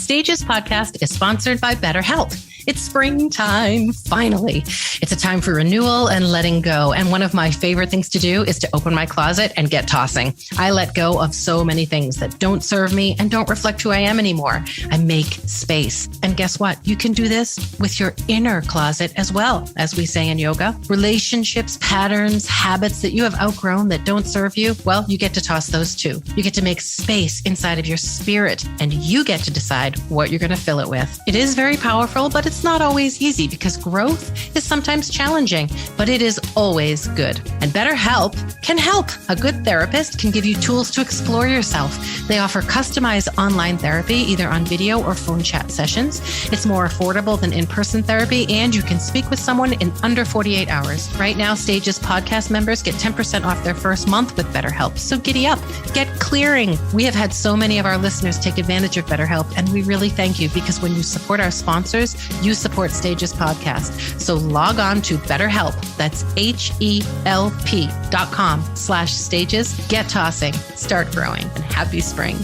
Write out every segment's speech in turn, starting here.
Stages podcast is sponsored by BetterHelp. It's springtime, finally. It's a time for renewal and letting go. And one of my favorite things to do is to open my closet and get tossing. I let go of so many things that don't serve me and don't reflect who I am anymore. I make space. And guess what? You can do this with your inner closet as well, as we say in yoga. Relationships, patterns, habits that you have outgrown that don't serve you, well, you get to toss those too. You get to make space inside of your spirit, and you get to decide what you're going to fill it with. It is very powerful, but it's not always easy because growth is sometimes challenging, but it is always good. And BetterHelp can help. A good therapist can give you tools to explore yourself. They offer customized online therapy, either on video or phone chat sessions. It's more affordable than in-person therapy, and you can speak with someone in under 48 hours. Right now, Stages podcast members get 10% off their first month with BetterHelp. So giddy up, get clearing. We have had so many of our listeners take advantage of BetterHelp, and we really thank you because when you support our sponsors, you support Stages podcast. So log on to BetterHelp. That's HELP.com/stages. Get tossing, start growing, and happy spring.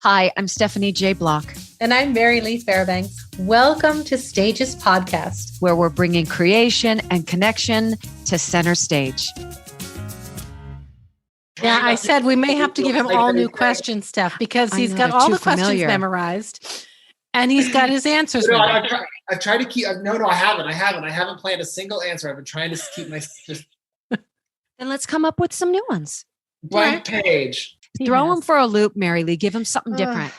Hi, I'm Stephanie J. Block. And I'm Mary Lee Fairbanks. Welcome to Stages podcast, where we're bringing creation and connection to center stage. Yeah, I said we may have to give him all new questions, Steph, because he's got all the questions memorized and he's got his answers. No, I've tried to keep, no, I haven't. I haven't planned a single answer. I've been trying to keep my, just. Then let's come up with some new ones. Blank page. Throw him for a loop, Mary Lee. Give him something different.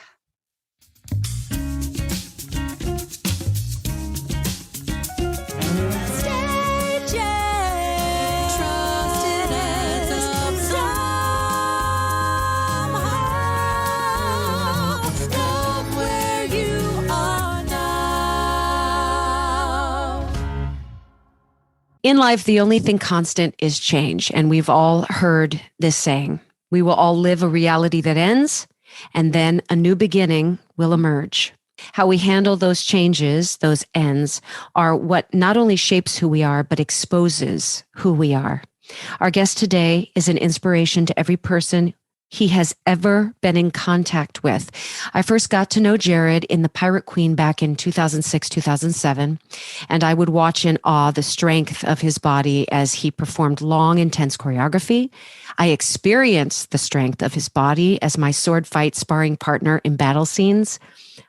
In life, the only thing constant is change. And we've all heard this saying. We will all live a reality that ends, and then a new beginning will emerge. How we handle those changes, those ends, are what not only shapes who we are, but exposes who we are. Our guest today is an inspiration to every person he has ever been in contact with. I first got to know Jerad in The Pirate Queen back in 2006, 2007, and I would watch in awe the strength of his body as he performed long, intense choreography. I experienced the strength of his body as my sword fight sparring partner in battle scenes.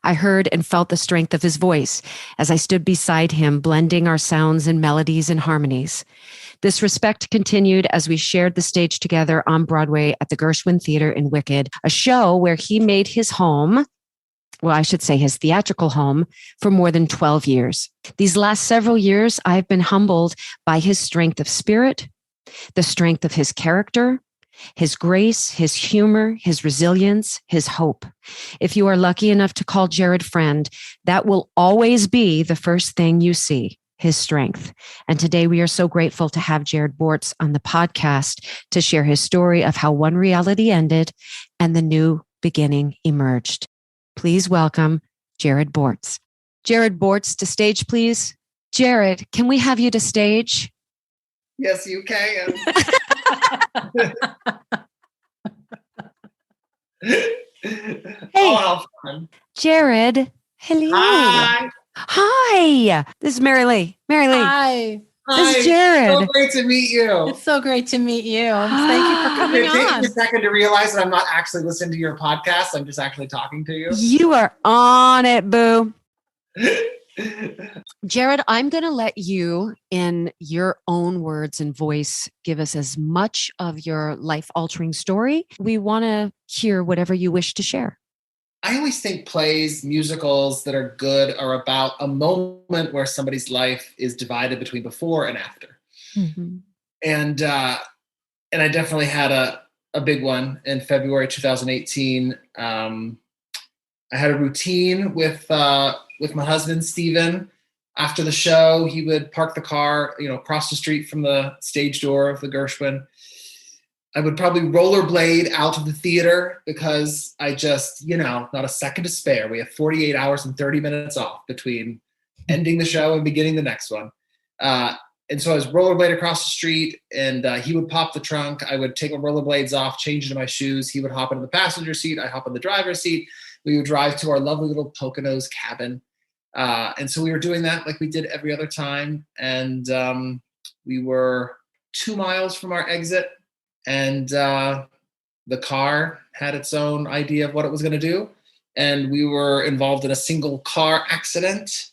I heard and felt the strength of his voice as I stood beside him, blending our sounds and melodies and harmonies. This respect continued as we shared the stage together on Broadway at the Gershwin Theater in Wicked, a show where he made his home, well, I should say his theatrical home, for more than 12 years. These last several years, I've been humbled by his strength of spirit, the strength of his character, his grace, his humor, his resilience, his hope. If you are lucky enough to call Jerad friend, that will always be the first thing you see. His strength. And today we are so grateful to have Jerad Bortz on the podcast to share his story of how one reality ended and the new beginning emerged. Please welcome Jerad Bortz. Jerad Bortz to stage, please. Jerad, can we have you to stage? Yes, you can. Hey, how fun. Jerad. Hello. Hi. Hi, this is Mary Lee. Hi. This is Jerad. So great to meet you. It's so great to meet you. Thank you for coming It takes on. me a second to realize that I'm not actually listening to your podcast. I'm just actually talking to you. You are on it, boo. Jerad, I'm going to let you, in your own words and voice, give us as much of your life-altering story. We want to hear whatever you wish to share. I always think plays, musicals that are good are about a moment where somebody's life is divided between before and after. Mm-hmm. And I definitely had a big one in February 2018. I had a routine with my husband, Steven. After the show, he would park the car, across the street from the stage door of the Gershwin. I would probably rollerblade out of the theater because I just, not a second to spare. We have 48 hours and 30 minutes off between ending the show and beginning the next one. And so I was rollerblade across the street, and he would pop the trunk. I would take my rollerblades off, change into my shoes. He would hop into the passenger seat. I hop in the driver's seat. We would drive to our lovely little Poconos cabin. And so we were doing that like we did every other time. And we were 2 miles from our exit, and the car had its own idea of what it was going to do. And we were involved in a single car accident.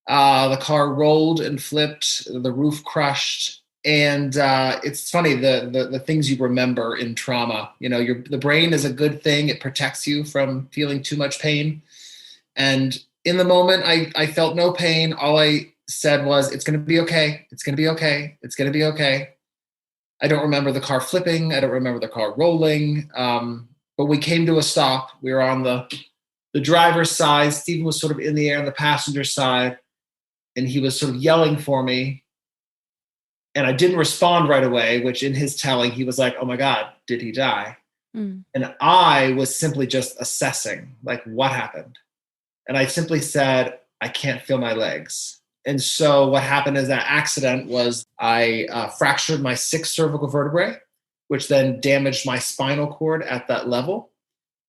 The car rolled and flipped, the roof crushed. And it's funny, the things you remember in trauma. You know, the brain is a good thing. It protects you from feeling too much pain. And in the moment, I felt no pain. All I said was, it's going to be okay. It's going to be okay. It's going to be okay. I don't remember the car flipping. I don't remember the car rolling. But we came to a stop. We were on the driver's side. Stephen was sort of in the air on the passenger side. And he was sort of yelling for me. And I didn't respond right away, which in his telling, he was like, oh my God, did he die? Mm. And I was simply just assessing, like, what happened? And I simply said, I can't feel my legs. And so what happened is that accident was I fractured my 6th cervical vertebrae, which then damaged my spinal cord at that level.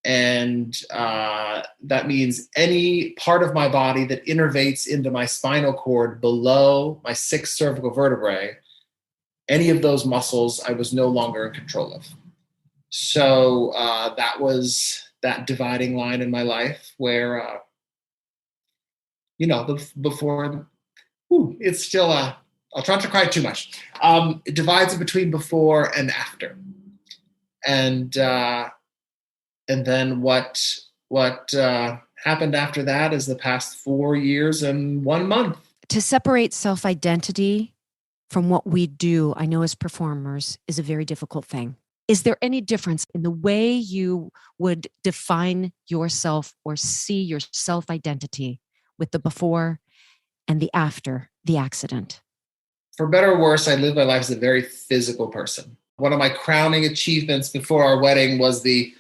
And that means any part of my body that innervates into my spinal cord below my 6th cervical vertebrae, any of those muscles I was no longer in control of. So that was that dividing line in my life where, before, it's still, I'll try not to cry too much. It divides it between before and after. And then what happened after that is the past 4 years and 1 month. To separate self-identity from what we do, I know as performers, is a very difficult thing. Is there any difference in the way you would define yourself or see your self-identity with the before and the after the accident? For better or worse, I live my life as a very physical person. One of my crowning achievements before our wedding was the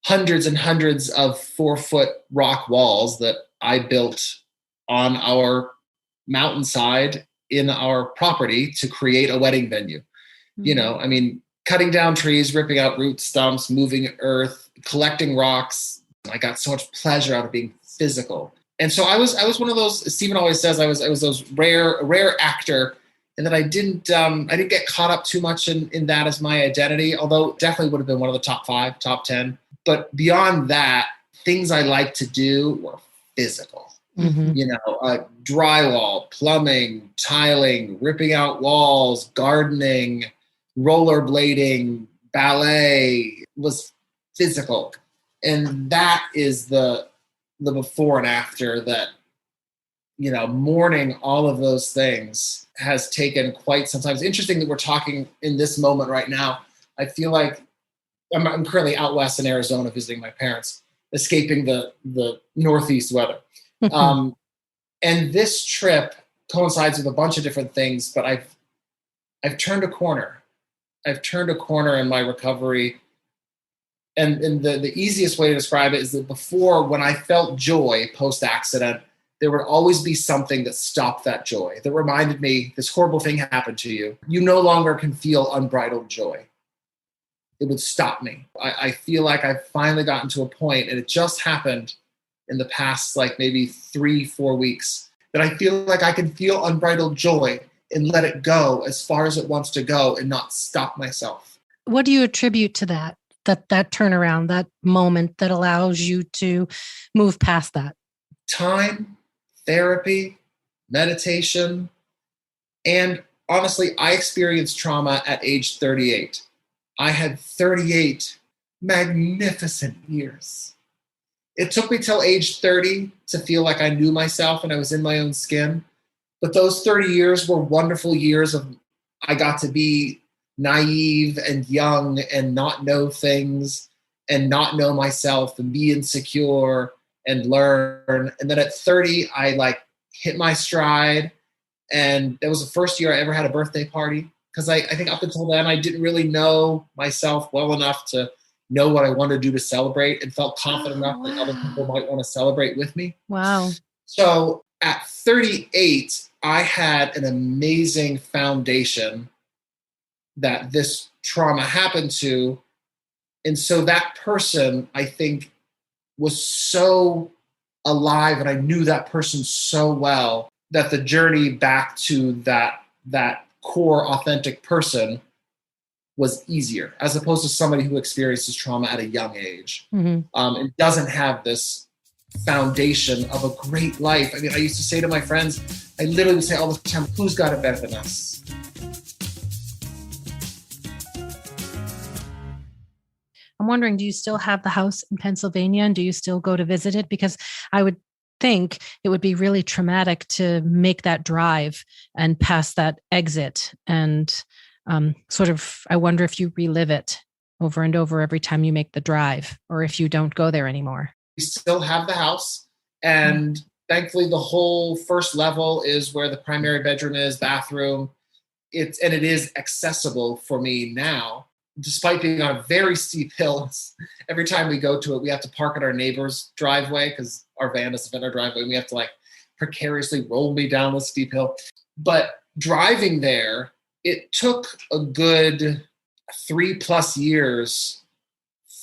hundreds and hundreds of 4-foot rock walls that I built on our mountainside in our property to create a wedding venue. Mm-hmm. You know, I mean, cutting down trees, ripping out root stumps, moving earth, collecting rocks. I got so much pleasure out of being physical. And so I was one of those, Stephen always says, I was those rare actor, and that I didn't get caught up too much in that as my identity, although definitely would have been one of the top 5, top 10. But beyond that, things I like to do were physical. Mm-hmm. You know, drywall, plumbing, tiling, ripping out walls, gardening, rollerblading, ballet was physical. And that is the before and after that, you know, mourning all of those things has taken quite some time. It's interesting that we're talking in this moment right now. I feel like I'm currently out west in Arizona visiting my parents, escaping the Northeast weather. And this trip coincides with a bunch of different things, but I've turned a corner. I've turned a corner in my recovery. And the easiest way to describe it is that before, when I felt joy post-accident, there would always be something that stopped that joy, that reminded me, this horrible thing happened to you. You no longer can feel unbridled joy. It would stop me. I feel like I've finally gotten to a point, and it just happened in the past, like maybe 3-4 weeks, that I feel like I can feel unbridled joy and let it go as far as it wants to go and not stop myself. What do you attribute to that turnaround, that moment that allows you to move past that? Time, therapy, meditation, and honestly, I experienced trauma at age 38. I had 38 magnificent years. It took me till age 30 to feel like I knew myself and I was in my own skin. But those 30 years were wonderful years of, I got to be naive and young and not know things and not know myself and be insecure and learn. And then at 30, I hit my stride. And that was the first year I ever had a birthday party. Because I think up until then, I didn't really know myself well enough to know what I wanted to do to celebrate, and felt confident enough that other people might want to celebrate with me. Wow. So at 38, I had an amazing foundation that this trauma happened to. And so that person, I think, was so alive, and I knew that person so well that the journey back to that core authentic person was easier, as opposed to somebody who experiences trauma at a young age and doesn't have this foundation of a great life. I mean, I used to say to my friends, I literally would say all the time, who's got it better than us? I'm wondering, do you still have the house in Pennsylvania, and do you still go to visit it? Because I would think it would be really traumatic to make that drive and pass that exit. And sort of, I wonder if you relive it over and over every time you make the drive, or if you don't go there anymore. We still have the house. And thankfully, the whole first level is where the primary bedroom is, bathroom. It is accessible for me now. Despite being on a very steep hill, every time we go to it, we have to park at our neighbor's driveway because our van doesn't fit our driveway. We have to like precariously roll me down the steep hill. But driving there, it took a good 3+ years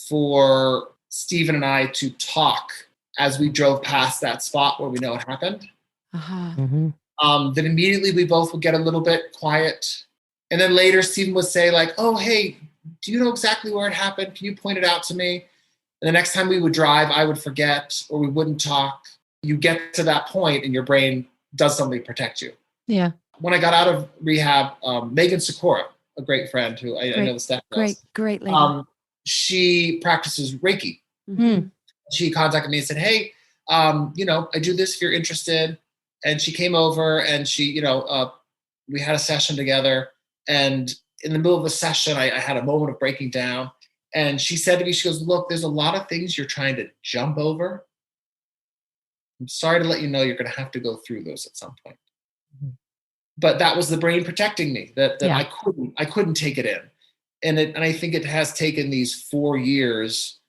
for Stephen and I to talk as we drove past that spot where we know it happened. Then immediately we both would get a little bit quiet. And then later Stephen would say like, oh, hey, do you know exactly where it happened? Can you point it out to me? And the next time we would drive, I would forget or we wouldn't talk. You get to that point and your brain does something to protect you. Yeah. When I got out of rehab, Megan Sikora, a great friend who I know the staff knows. Great lady. She practices Reiki. She contacted me and said, hey, I do this if you're interested. And she came over and she, we had a session together. And in the middle of the session, I had a moment of breaking down. And she said to me, she goes, look, there's a lot of things you're trying to jump over. I'm sorry to let you know you're going to have to go through those at some point. But that was the brain protecting me, that I couldn't take it in. And I think it has taken these 4 years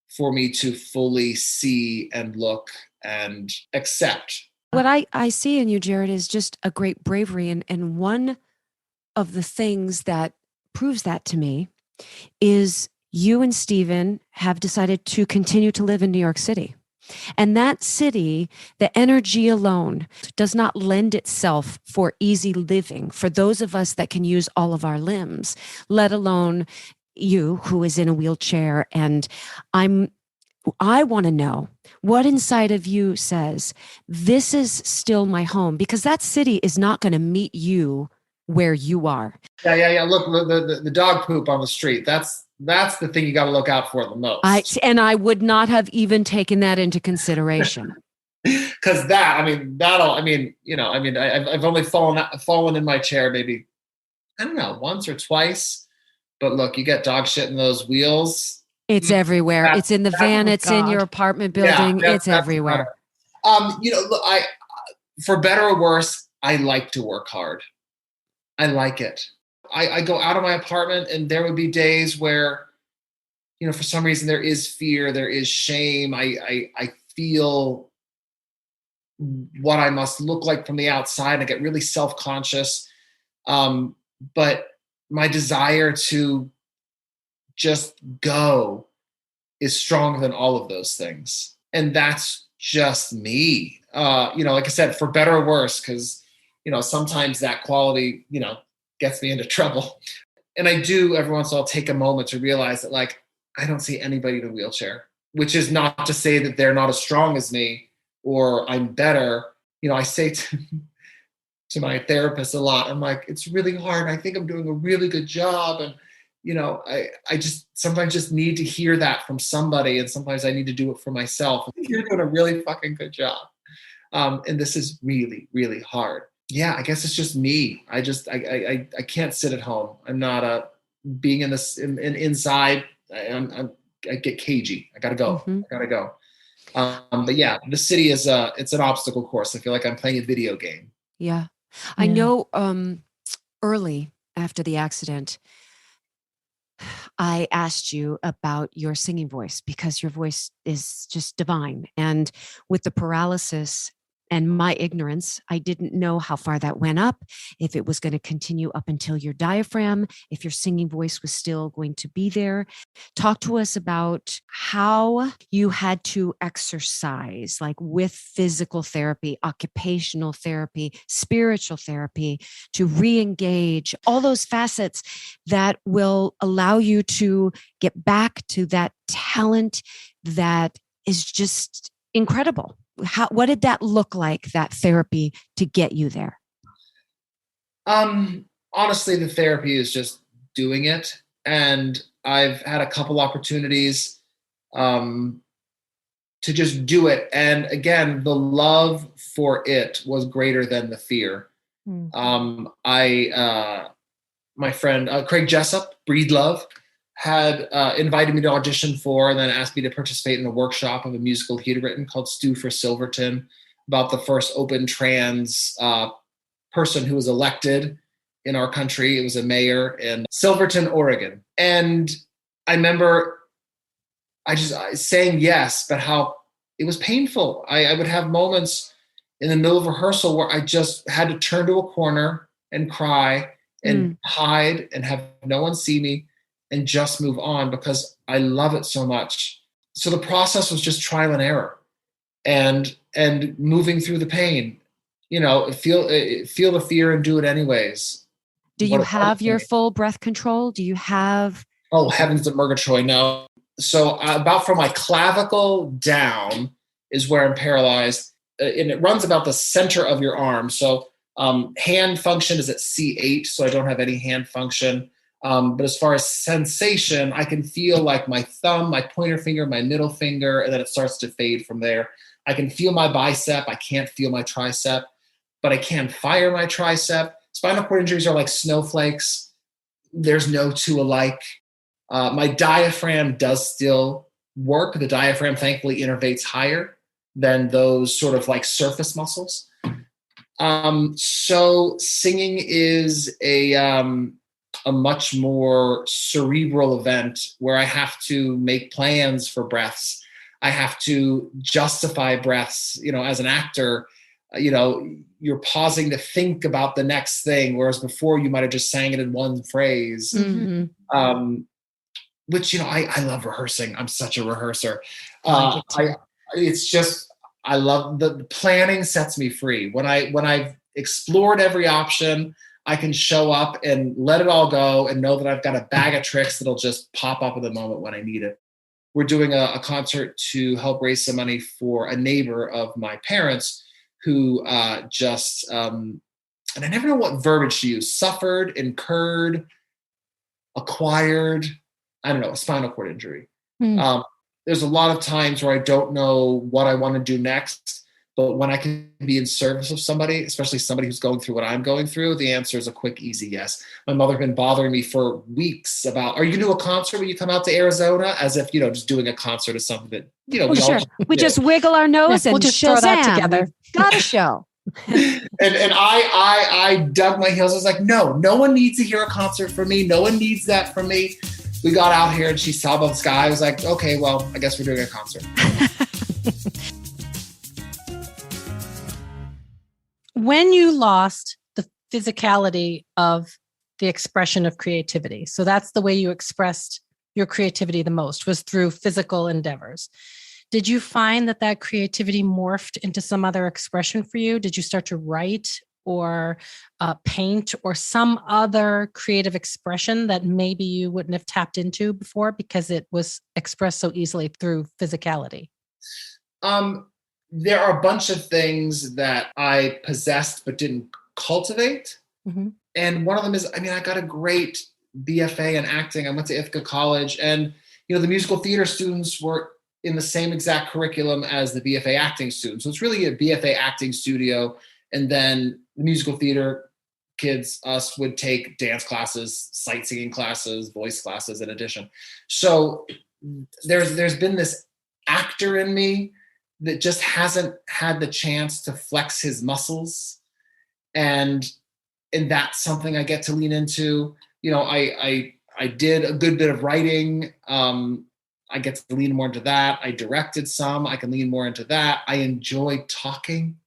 for me to fully see and look and accept. What I see in you, Jerad, is just a great bravery. And one of the things that proves that to me is you and Stephen have decided to continue to live in New York City. And that city, the energy alone does not lend itself for easy living for those of us that can use all of our limbs, let alone you who is in a wheelchair. And I want to know what inside of you says, this is still my home, because that city is not going to meet you where you are. Yeah. Look, the dog poop on the street. That's the thing you got to look out for the most. I would not have even taken that into consideration. Because I've only fallen in my chair maybe, I don't know, once or twice. But look, you get dog shit in those wheels. It's everywhere. It's in the van. It's in your apartment building. It's everywhere. Look, for better or worse, I like to work hard. I like it. I go out of my apartment and there would be days where, for some reason there is fear, there is shame. I feel what I must look like from the outside. I get really self-conscious. But my desire to just go is stronger than all of those things. And that's just me. Like I said, for better or worse, because, sometimes that quality, gets me into trouble. And I do every once in a while take a moment to realize that, like, I don't see anybody in a wheelchair, which is not to say that they're not as strong as me or I'm better. I say to my therapist a lot, I'm like, it's really hard. I think I'm doing a really good job. And, I just sometimes just need to hear that from somebody. And sometimes I need to do it for myself. You're doing a really fucking good job. And this is really, really hard. Yeah, I guess it's just me. I can't sit at home. I'm not being inside. I get cagey. I gotta go. I gotta go. But yeah, the city is it's an obstacle course. I feel like I'm playing a video game. Yeah. I know early after the accident, I asked you about your singing voice because your voice is just divine. And with the paralysis and my ignorance, I didn't know how far that went up, if it was going to continue up until your diaphragm, if your singing voice was still going to be there. Talk to us about how you had to exercise, like with physical therapy, occupational therapy, spiritual therapy, to re-engage all those facets that will allow you to get back to that talent that is just incredible. What did that look like, that therapy, to get you there? Honestly, the therapy is just doing it. And I've had a couple opportunities to just do it. And again, the love for it was greater than the fear. My friend, Craig Jessup, Breed Love, had invited me to audition for and then asked me to participate in a workshop of a musical he had written called Stew for Silverton, about the first open trans person who was elected in our country. It was a mayor in Silverton, Oregon. And I remember saying yes, but how it was painful. I would have moments in the middle of rehearsal where I just had to turn to a corner and cry and hide and have no one see me and just move on because I love it so much. So the process was just trial and error and moving through the pain, feel the fear and do it anyways. Do you have your full breath control? Do you have? Oh, heavens to Murgatroyd, no. So about from my clavicle down is where I'm paralyzed. And it runs about the center of your arm. So hand function is at C8, so I don't have any hand function. But as far as sensation, I can feel like my thumb, my pointer finger, my middle finger, and then it starts to fade from there. I can feel my bicep. I can't feel my tricep, but I can fire my tricep. Spinal cord injuries are like snowflakes. There's no two alike. My diaphragm does still work. The diaphragm thankfully innervates higher than those sort of like surface muscles. So singing is a much more cerebral event where I have to make plans for breaths. I have to justify breaths, as an actor, you're pausing to think about the next thing. Whereas before you might've just sang it in one phrase, which, I love rehearsing. I'm such a rehearser. I love the planning sets me free. When I've explored every option, I can show up and let it all go and know that I've got a bag of tricks that'll just pop up at the moment when I need it. We're doing a concert to help raise some money for a neighbor of my parents who and I never know what verbiage to use, suffered, incurred, acquired, I don't know, a spinal cord injury. There's a lot of times where I don't know what I want to do next. But when I can be in service of somebody, especially somebody who's going through what I'm going through, the answer is a quick, easy yes. My mother had been bothering me for weeks about, are you going to do a concert when you come out to Arizona? As if, just doing a concert is something that, we just wiggle our nose and we'll just Shazam, throw that together. Got a show. and I dug my heels. I was like, no one needs to hear a concert from me. No one needs that from me. We got out here and she saw above the sky. I was like, okay, well, I guess we're doing a concert. When you lost the physicality of the expression of creativity, so that's the way you expressed your creativity the most, was through physical endeavors. Did you find that creativity morphed into some other expression for you? Did you start to write or paint or some other creative expression that maybe you wouldn't have tapped into before because it was expressed so easily through physicality? There are a bunch of things that I possessed but didn't cultivate. And one of them is, I got a great BFA in acting. I went to Ithaca College and, the musical theater students were in the same exact curriculum as the BFA acting students. So it's really a BFA acting studio. And then the musical theater kids, us, would take dance classes, sight singing classes, voice classes in addition. So there's been this actor in me that just hasn't had the chance to flex his muscles. And that's something I get to lean into. I did a good bit of writing. I get to lean more into that. I directed some. I can lean more into that. I enjoy talking.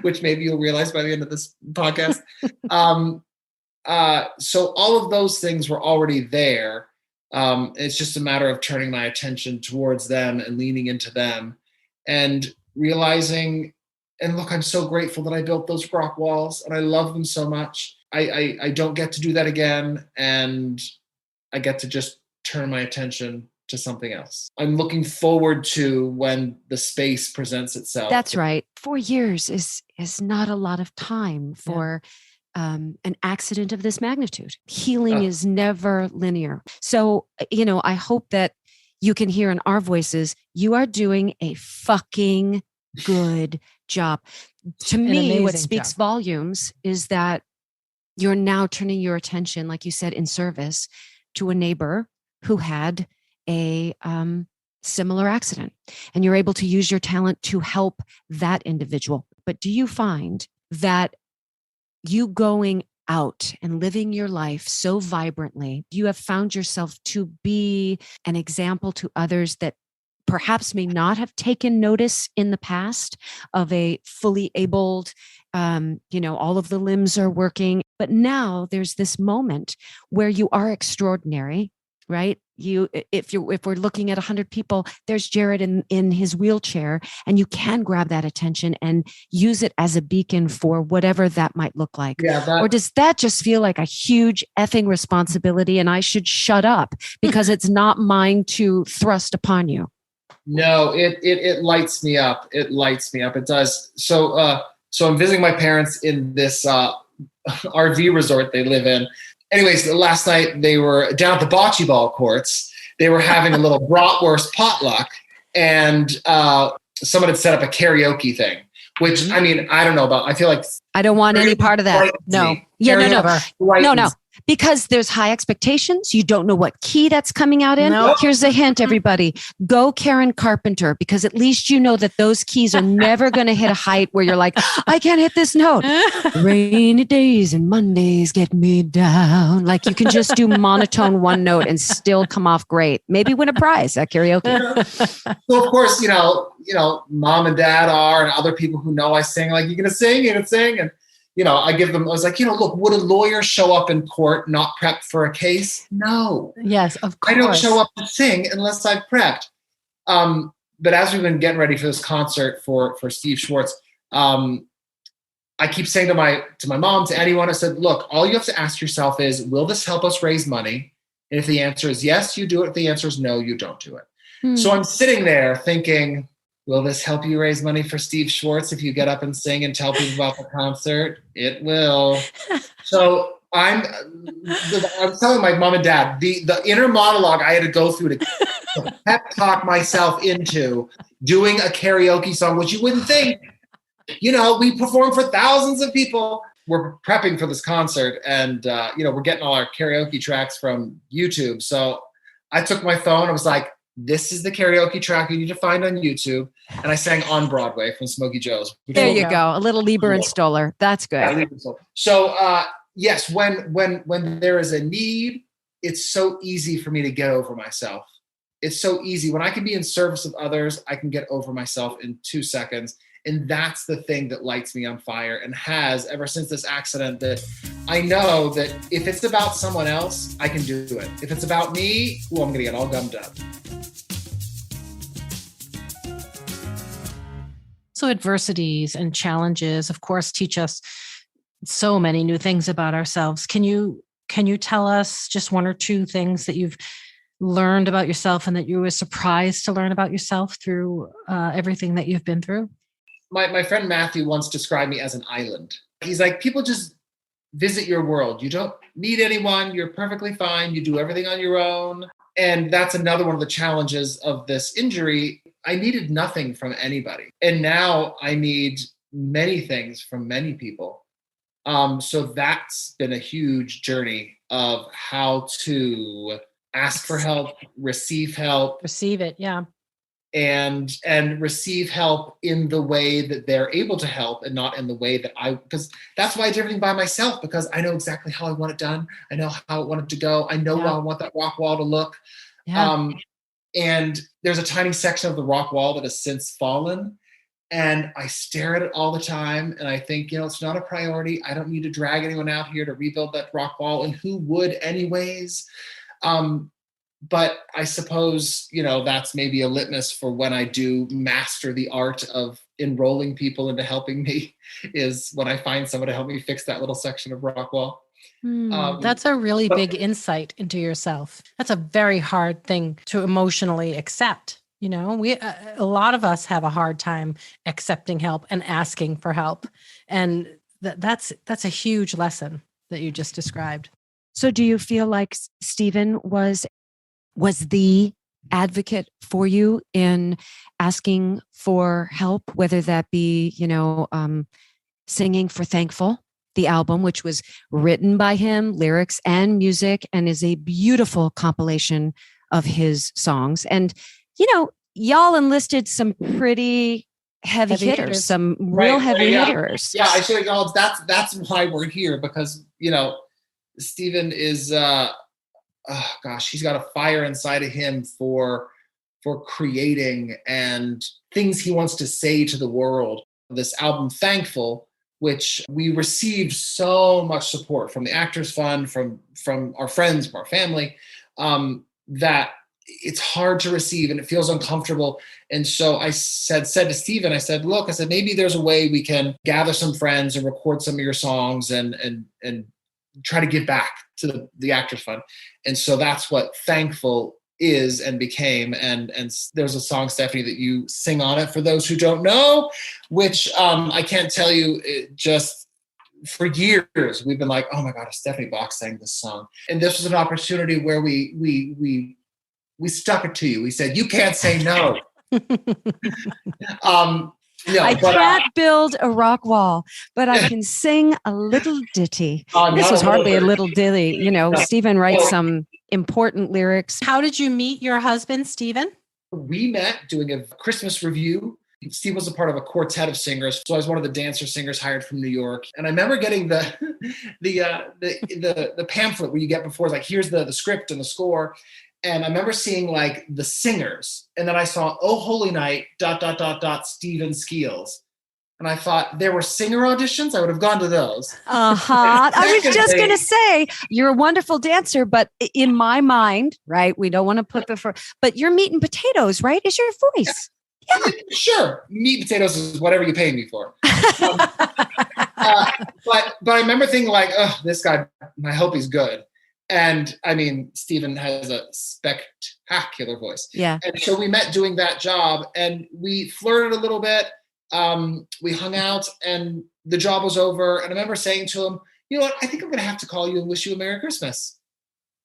which maybe you'll realize by the end of this podcast. So all of those things were already there. It's just a matter of turning my attention towards them and leaning into them and realizing, and look, I'm so grateful that I built those rock walls and I love them so much. I don't get to do that again. And I get to just turn my attention to something else. I'm looking forward to when the space presents itself. That's right. 4 years is not a lot of time for an accident of this magnitude. Healing is never linear. So, I hope that you can hear in our voices, you are doing a fucking good job. To me, what speaks volumes is that you're now turning your attention, like you said, in service to a neighbor who had a similar accident, and you're able to use your talent to help that individual. But do you find that you going out and living your life so vibrantly, you have found yourself to be an example to others that perhaps may not have taken notice in the past of a fully abled, all of the limbs are working, but now there's this moment where you are extraordinary, right? If we're looking at 100 people, there's Jerad in his wheelchair, and you can grab that attention and use it as a beacon for whatever that might look like. Or does that just feel like a huge effing responsibility and I should shut up because it's not mine to thrust upon you? No, it lights me up. It lights me up. It does. So I'm visiting my parents in this RV resort they live in. Anyways, last night they were down at the bocce ball courts. They were having a little bratwurst potluck, and someone had set up a karaoke thing, which, I mean, I don't know about. I feel like I don't want any part of that. No. Yeah, no. Because there's high expectations. You don't know what key that's coming out in. Nope. Here's a hint, everybody. Go Karen Carpenter, because at least you know that those keys are never going to hit a height where you're like, I can't hit this note. Rainy days and Mondays get me down. Like you can just do monotone one note and still come off great. Maybe win a prize at karaoke. So of course, mom and dad are, and other people who know I sing, like, you going to sing? You going to sing? And I give them, I was like, look, would a lawyer show up in court not prepped for a case? No. Yes, of course. I don't show up to sing unless I've prepped. But as we've been getting ready for this concert for Steve Schwartz, I keep saying to my mom, to anyone, I said, look, all you have to ask yourself is, will this help us raise money? And if the answer is yes, you do it. If the answer is no, you don't do it. So I'm sitting there thinking, will this help you raise money for Steve Schwartz if you get up and sing and tell people about the concert? It will. So I'm telling my mom and dad, the inner monologue I had to go through to pep talk myself into doing a karaoke song, which you wouldn't think. We perform for thousands of people. We're prepping for this concert, and we're getting all our karaoke tracks from YouTube. So I took my phone. I was like, this is the karaoke track you need to find on YouTube. And I sang On Broadway from Smokey Joe's. There you go. A little Lieber and Stoller. That's good. Yeah, so yes, when there is a need, it's so easy for me to get over myself. It's so easy. When I can be in service of others, I can get over myself in 2 seconds. And that's the thing that lights me on fire, and has ever since this accident, that I know that if it's about someone else, I can do it. If it's about me, I'm going to get all gummed up. So adversities and challenges, of course, teach us so many new things about ourselves. Can you tell us just one or two things that you've learned about yourself and that you were surprised to learn about yourself through everything that you've been through? My friend Matthew once described me as an island. He's like, people just visit your world. You don't need anyone. You're perfectly fine. You do everything on your own. And that's another one of the challenges of this injury. I needed nothing from anybody. And now I need many things from many people. So that's been a huge journey of how to ask for help, receive help. Receive it, yeah. And receive help in the way that they're able to help, and not in the way that because that's why I did everything by myself, because I know exactly how I want it done. I know how I want it to go. I know how I want that rock wall to look. Yeah. And there's a tiny section of the rock wall that has since fallen. And I stare at it all the time. And I think, it's not a priority. I don't need to drag anyone out here to rebuild that rock wall. And who would anyways? But I suppose, that's maybe a litmus for when I do master the art of enrolling people into helping me, is when I find someone to help me fix that little section of rock wall. That's a really big insight into yourself. That's a very hard thing to emotionally accept. A lot of us have a hard time accepting help and asking for help. And that's a huge lesson that you just described. So do you feel like Stephen was the advocate for you in asking for help, whether that be, singing for Thankful, the album, which was written by him, lyrics and music, and is a beautiful compilation of his songs. And, y'all enlisted some pretty heavy hitters, some real heavy hitters. Yeah, I should acknowledge that's why we're here, because, Stephen is, he's got a fire inside of him for creating and things he wants to say to the world. This album, Thankful, which we received so much support from the Actors Fund, from our friends, from our family, that it's hard to receive and it feels uncomfortable. And so I said to Stephen, look, maybe there's a way we can gather some friends and record some of your songs and try to give back to the Actors Fund. And so that's what Thankful is and became. And there's a song, Stephanie, that you sing on it, for those who don't know, which I can't tell you, just for years we've been like, oh my God, Stephanie Bach sang this song. And this was an opportunity where we stuck it to you. We said, you can't say no. No, I can't build a rock wall, but I can sing a little ditty. This was hardly a little ditty. Stephen writes some important lyrics. How did you meet your husband, Stephen? We met doing a Christmas review. Steve was a part of a quartet of singers. So I was one of the dancer singers hired from New York. And I remember getting the pamphlet where you get before, like, here's the script and the score. And I remember seeing like the singers, and then I saw "Oh Holy Night," ... Stephen Skeels. And I thought there were singer auditions. I would have gone to those. I was just going to say, you're a wonderful dancer, but in my mind, right, we don't want to put before, but you're meat and potatoes, right? Is your voice. Yeah. Sure. Meat and potatoes is whatever you pay me for. But I remember thinking like, oh, this guy, I hope he's good. And I mean, Stephen has a spectacular voice. Yeah. And so we met doing that job and we flirted a little bit. We hung out and the job was over. And I remember saying to him, you know what, I think I'm going to have to call you and wish you a Merry Christmas.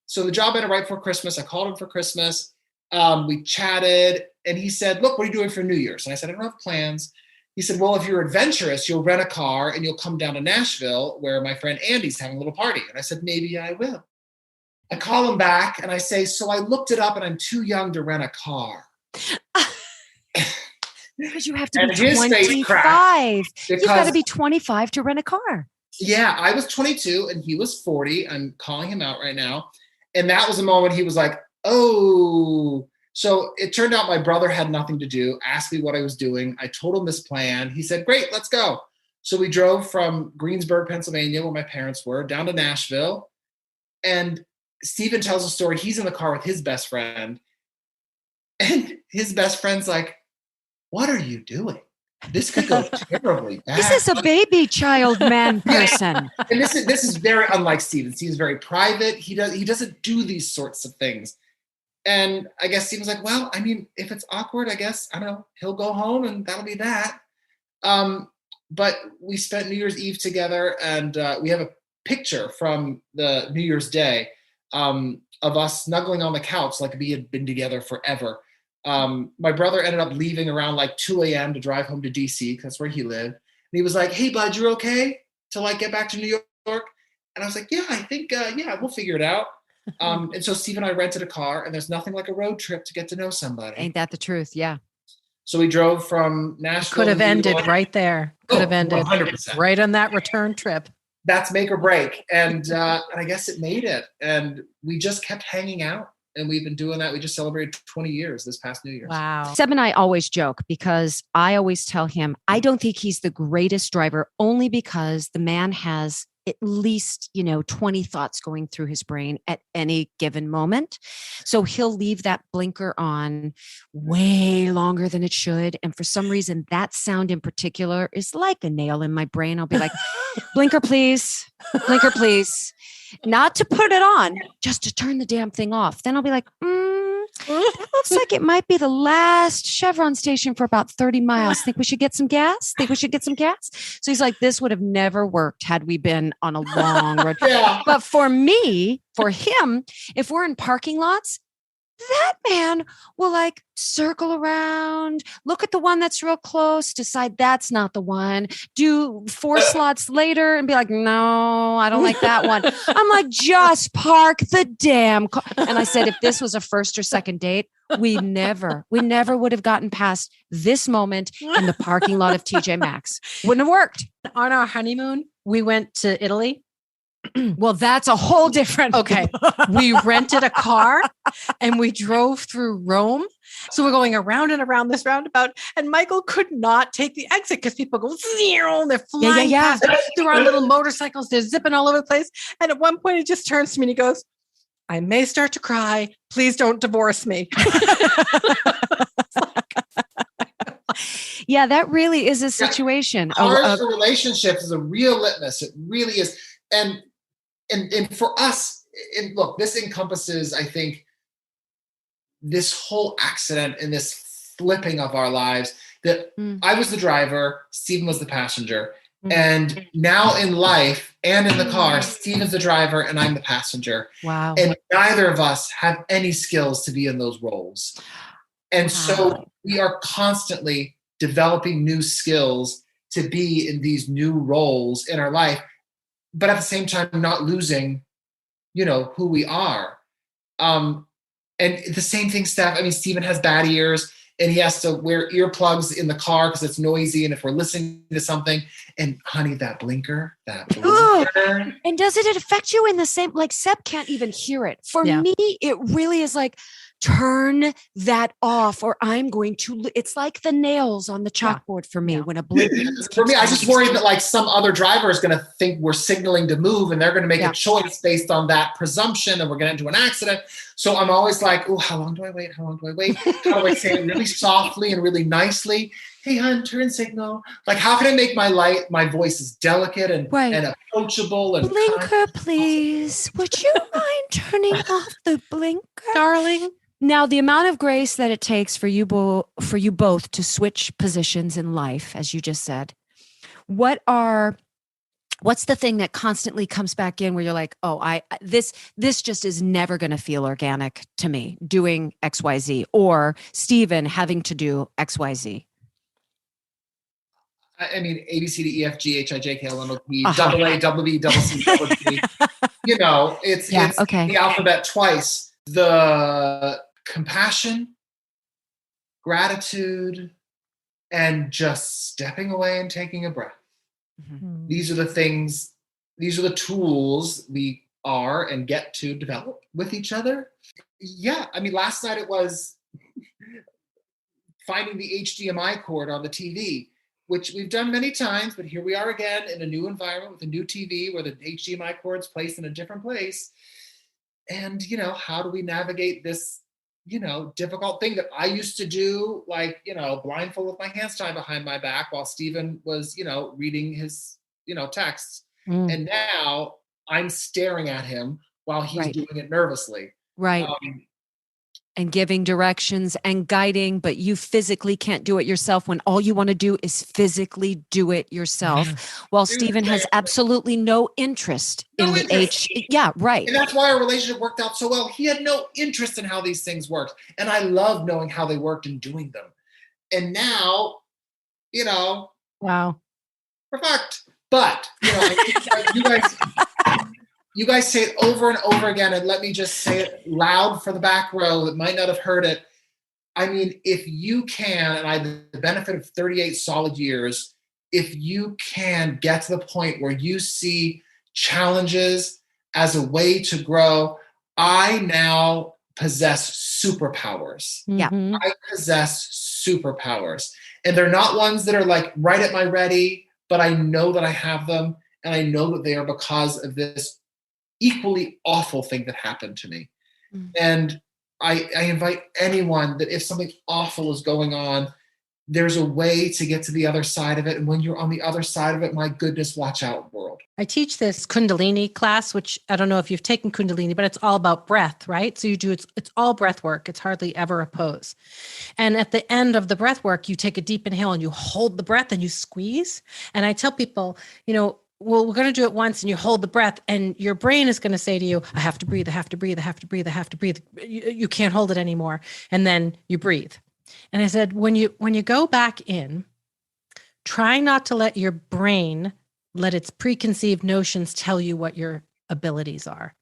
So the job ended right before Christmas. I called him for Christmas. We chatted and he said, look, what are you doing for New Year's? And I said, I don't have plans. He said, well, if you're adventurous, you'll rent a car and you'll come down to Nashville where my friend Andy's having a little party. And I said, maybe I will. I call him back and I say, so I looked it up and I'm too young to rent a car. Because you have to be 25. You've got to be 25 to rent a car. Yeah, I was 22 and he was 40. I'm calling him out right now. And that was the moment he was like, oh. So it turned out my brother had nothing to do, asked me what I was doing. I told him this plan. He said, great, let's go. So we drove from Greensburg, Pennsylvania, where my parents were, down to Nashville. And Stephen tells a story. He's in the car with his best friend. And his best friend's like, what are you doing? This could go terribly bad. This is a baby child man person. And this is very unlike Stephen. Stephen's very private. He doesn't do these sorts of things. And I guess Stephen's like, well, I mean, if it's awkward, I guess, I don't know, he'll go home and that'll be that. But we spent New Year's Eve together and we have a picture from the New Year's Day of us snuggling on the couch like we had been together forever. My brother ended up leaving around like 2 a.m. to drive home to DC because that's where he lived. And he was like, hey, bud, you're okay to like get back to New York? And I was like, yeah, I think, yeah, we'll figure it out. And so Steve and I rented a car and there's nothing like a road trip to get to know somebody. Ain't that the truth? Yeah. So we drove from Nashville. Could have ended right there. Could have ended 100%. Right on that return trip. That's make or break. And I guess it made it. And we just kept hanging out and we've been doing that. We just celebrated 20 years this past New Year's. Wow. Seb and I always joke because I always tell him, I don't think he's the greatest driver only because the man has at least, 20 thoughts going through his brain at any given moment. So he'll leave that blinker on way longer than it should. And for some reason, that sound in particular is like a nail in my brain. I'll be like, blinker, please. Blinker, please. Not to put it on, just to turn the damn thing off. Then I'll be like, that looks like it might be the last Chevron station for about 30 miles. Think we should get some gas? So he's like, this would have never worked had we been on a long road. Yeah. But for him, if we're in parking lots, that man will like circle around, look at the one that's real close, decide that's not the one, do 4 slots later and be like, no, I don't like that one. I'm like, just park the damn car. And I said, if this was a first or second date, we never would have gotten past this moment in the parking lot of TJ Maxx. Wouldn't have worked. On our honeymoon, we went to Italy. Well, that's a whole different. Okay. We rented a car and we drove through Rome. So we're going around and around this roundabout, and Michael could not take the exit because people go, and they're flying past. They're on little motorcycles. They're zipping all over the place. And at one point, he just turns to me and he goes, I may start to cry. Please don't divorce me. Yeah, that really is a situation. Our relationship is a real litmus. It really is. And for us, and look, this encompasses, I think, this whole accident and this flipping of our lives that I was the driver, Stephen was the passenger. And now in life and in the car, Stephen's the driver and I'm the passenger. Wow. And neither of us have any skills to be in those roles. And so we are constantly developing new skills to be in these new roles in our life, but at the same time, not losing, who we are. And the same thing, Steph. I mean, Stephen has bad ears and he has to wear earplugs in the car because it's noisy. And if we're listening to something, and honey, that blinker. And does it affect you in the same, like Seb can't even hear it. For me, it really is like, turn that off or I'm going to, it's like the nails on the chalkboard for me when a blinker. For me, I just worry that like some other driver is going to think we're signaling to move and they're going to make a choice based on that presumption and we're going to into an accident. So I'm always like, oh, how long do I wait? How do I say it really softly and really nicely? Hey, hon, turn signal. Like, how can I make my voice as delicate and approachable and blinker, kind? Please. Would you mind turning off the blinker, darling? Now, the amount of grace that it takes for you both to switch positions in life, as you just said, what's the thing that constantly comes back in where you're like, oh, this just is never going to feel organic to me doing XYZ, or Stephen having to do XYZ? I mean, A, B, C, D, E, F, G, H, I, J, K, L, M, N, O, P, double A, double B, double C, double D. It's the alphabet twice. The compassion, gratitude, and just stepping away and taking a breath. Mm-hmm. These are the things, these are the tools we are and get to develop with each other. Yeah, I mean, last night it was finding the HDMI cord on the TV, which we've done many times, but here we are again in a new environment with a new TV where the HDMI cord's placed in a different place. And, how do we navigate this, difficult thing that I used to do, like, blindfold with my hands tied behind my back while Stephen was, reading his, texts. And now I'm staring at him while he's doing it nervously. Right. And giving directions and guiding, but you physically can't do it yourself when all you want to do is physically do it yourself. While Stephen has absolutely no interest in the H. Yeah, right. And that's why our relationship worked out so well. He had no interest in how these things worked. And I love knowing how they worked and doing them. And now, wow, we're fucked. But, you guys say it over and over again, and let me just say it loud for the back row that might not have heard it. I mean, if you can, and I have the benefit of 38 solid years, if you can get to the point where you see challenges as a way to grow, I now possess superpowers. Yeah. Mhm. I possess superpowers. And they're not ones that are like right at my ready, but I know that I have them. And I know that they are because of this equally awful thing that happened to me. Mm. And I invite anyone that if something awful is going on, there's a way to get to the other side of it. And when you're on the other side of it, my goodness, watch out, world. I teach this Kundalini class, which I don't know if you've taken Kundalini, but it's all about breath, right? So it's all breath work. It's hardly ever a pose. And at the end of the breath work, you take a deep inhale and you hold the breath and you squeeze. And I tell people, well, we're going to do it once and you hold the breath and your brain is going to say to you, I have to breathe, I have to breathe, I have to breathe, I have to breathe. You can't hold it anymore. And then you breathe. And I said, when you go back in, try not to let your brain let its preconceived notions tell you what your abilities are.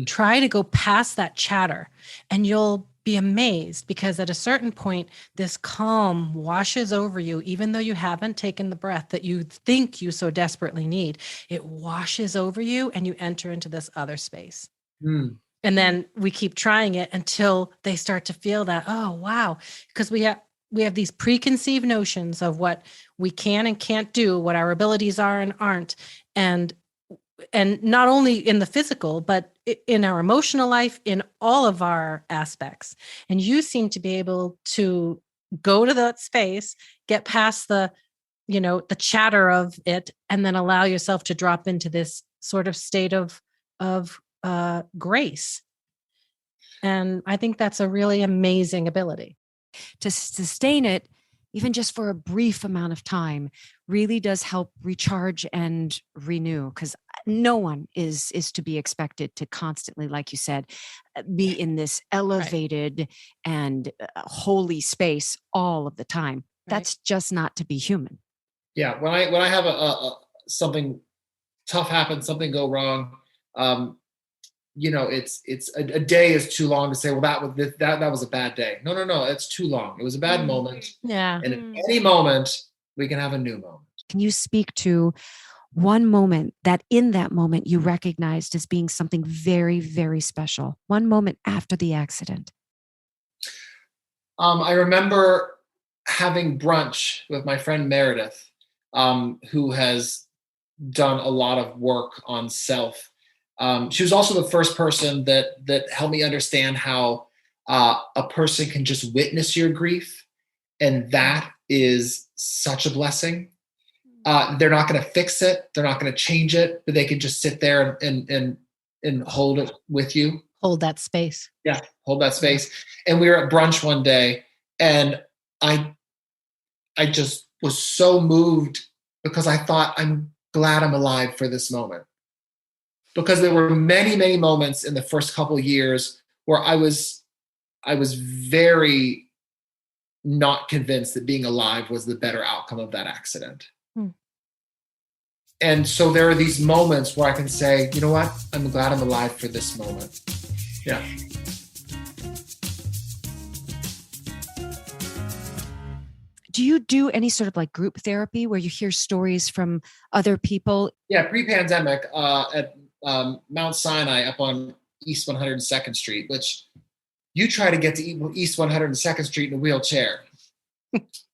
Try to go past that chatter and you'll be amazed, because at a certain point, this calm washes over you, even though you haven't taken the breath that you think you so desperately need. It washes over you and you enter into this other space. And then we keep trying it until they start to feel that, oh, wow. Because we have these preconceived notions of what we can and can't do, what our abilities are and aren't. And not only in the physical, but in our emotional life, in all of our aspects. And you seem to be able to go to that space, get past the chatter of it, and then allow yourself to drop into this sort of state of grace. And I think that's a really amazing ability. To sustain it, even just for a brief amount of time, really does help recharge and renew, because no one is to be expected to constantly, like you said, be in this elevated and holy space all of the time. Right. That's just not to be human. Yeah. When I have a something tough happen, something go wrong, it's a day is too long to say, well, that was a bad day. No, it's too long. It was a bad moment. Yeah. And at any moment, we can have a new moment. Can you speak to one moment that in that moment you recognized as being something very, very special? One moment after the accident. I remember having brunch with my friend Meredith, who has done a lot of work on self. She was also the first person that helped me understand how a person can just witness your grief. And that is such a blessing. They're not going to fix it. They're not going to change it, but they can just sit there and hold it with you. Hold that space. Yeah, hold that space. And we were at brunch one day, and I just was so moved because I thought, I'm glad I'm alive for this moment. Because there were many, many moments in the first couple of years where I was very not convinced that being alive was the better outcome of that accident. And so there are these moments where I can say, you know what? I'm glad I'm alive for this moment. Yeah. Do you do any sort of like group therapy where you hear stories from other people? Yeah, pre-pandemic at Mount Sinai up on East 102nd Street, which you try to get to East 102nd Street in a wheelchair.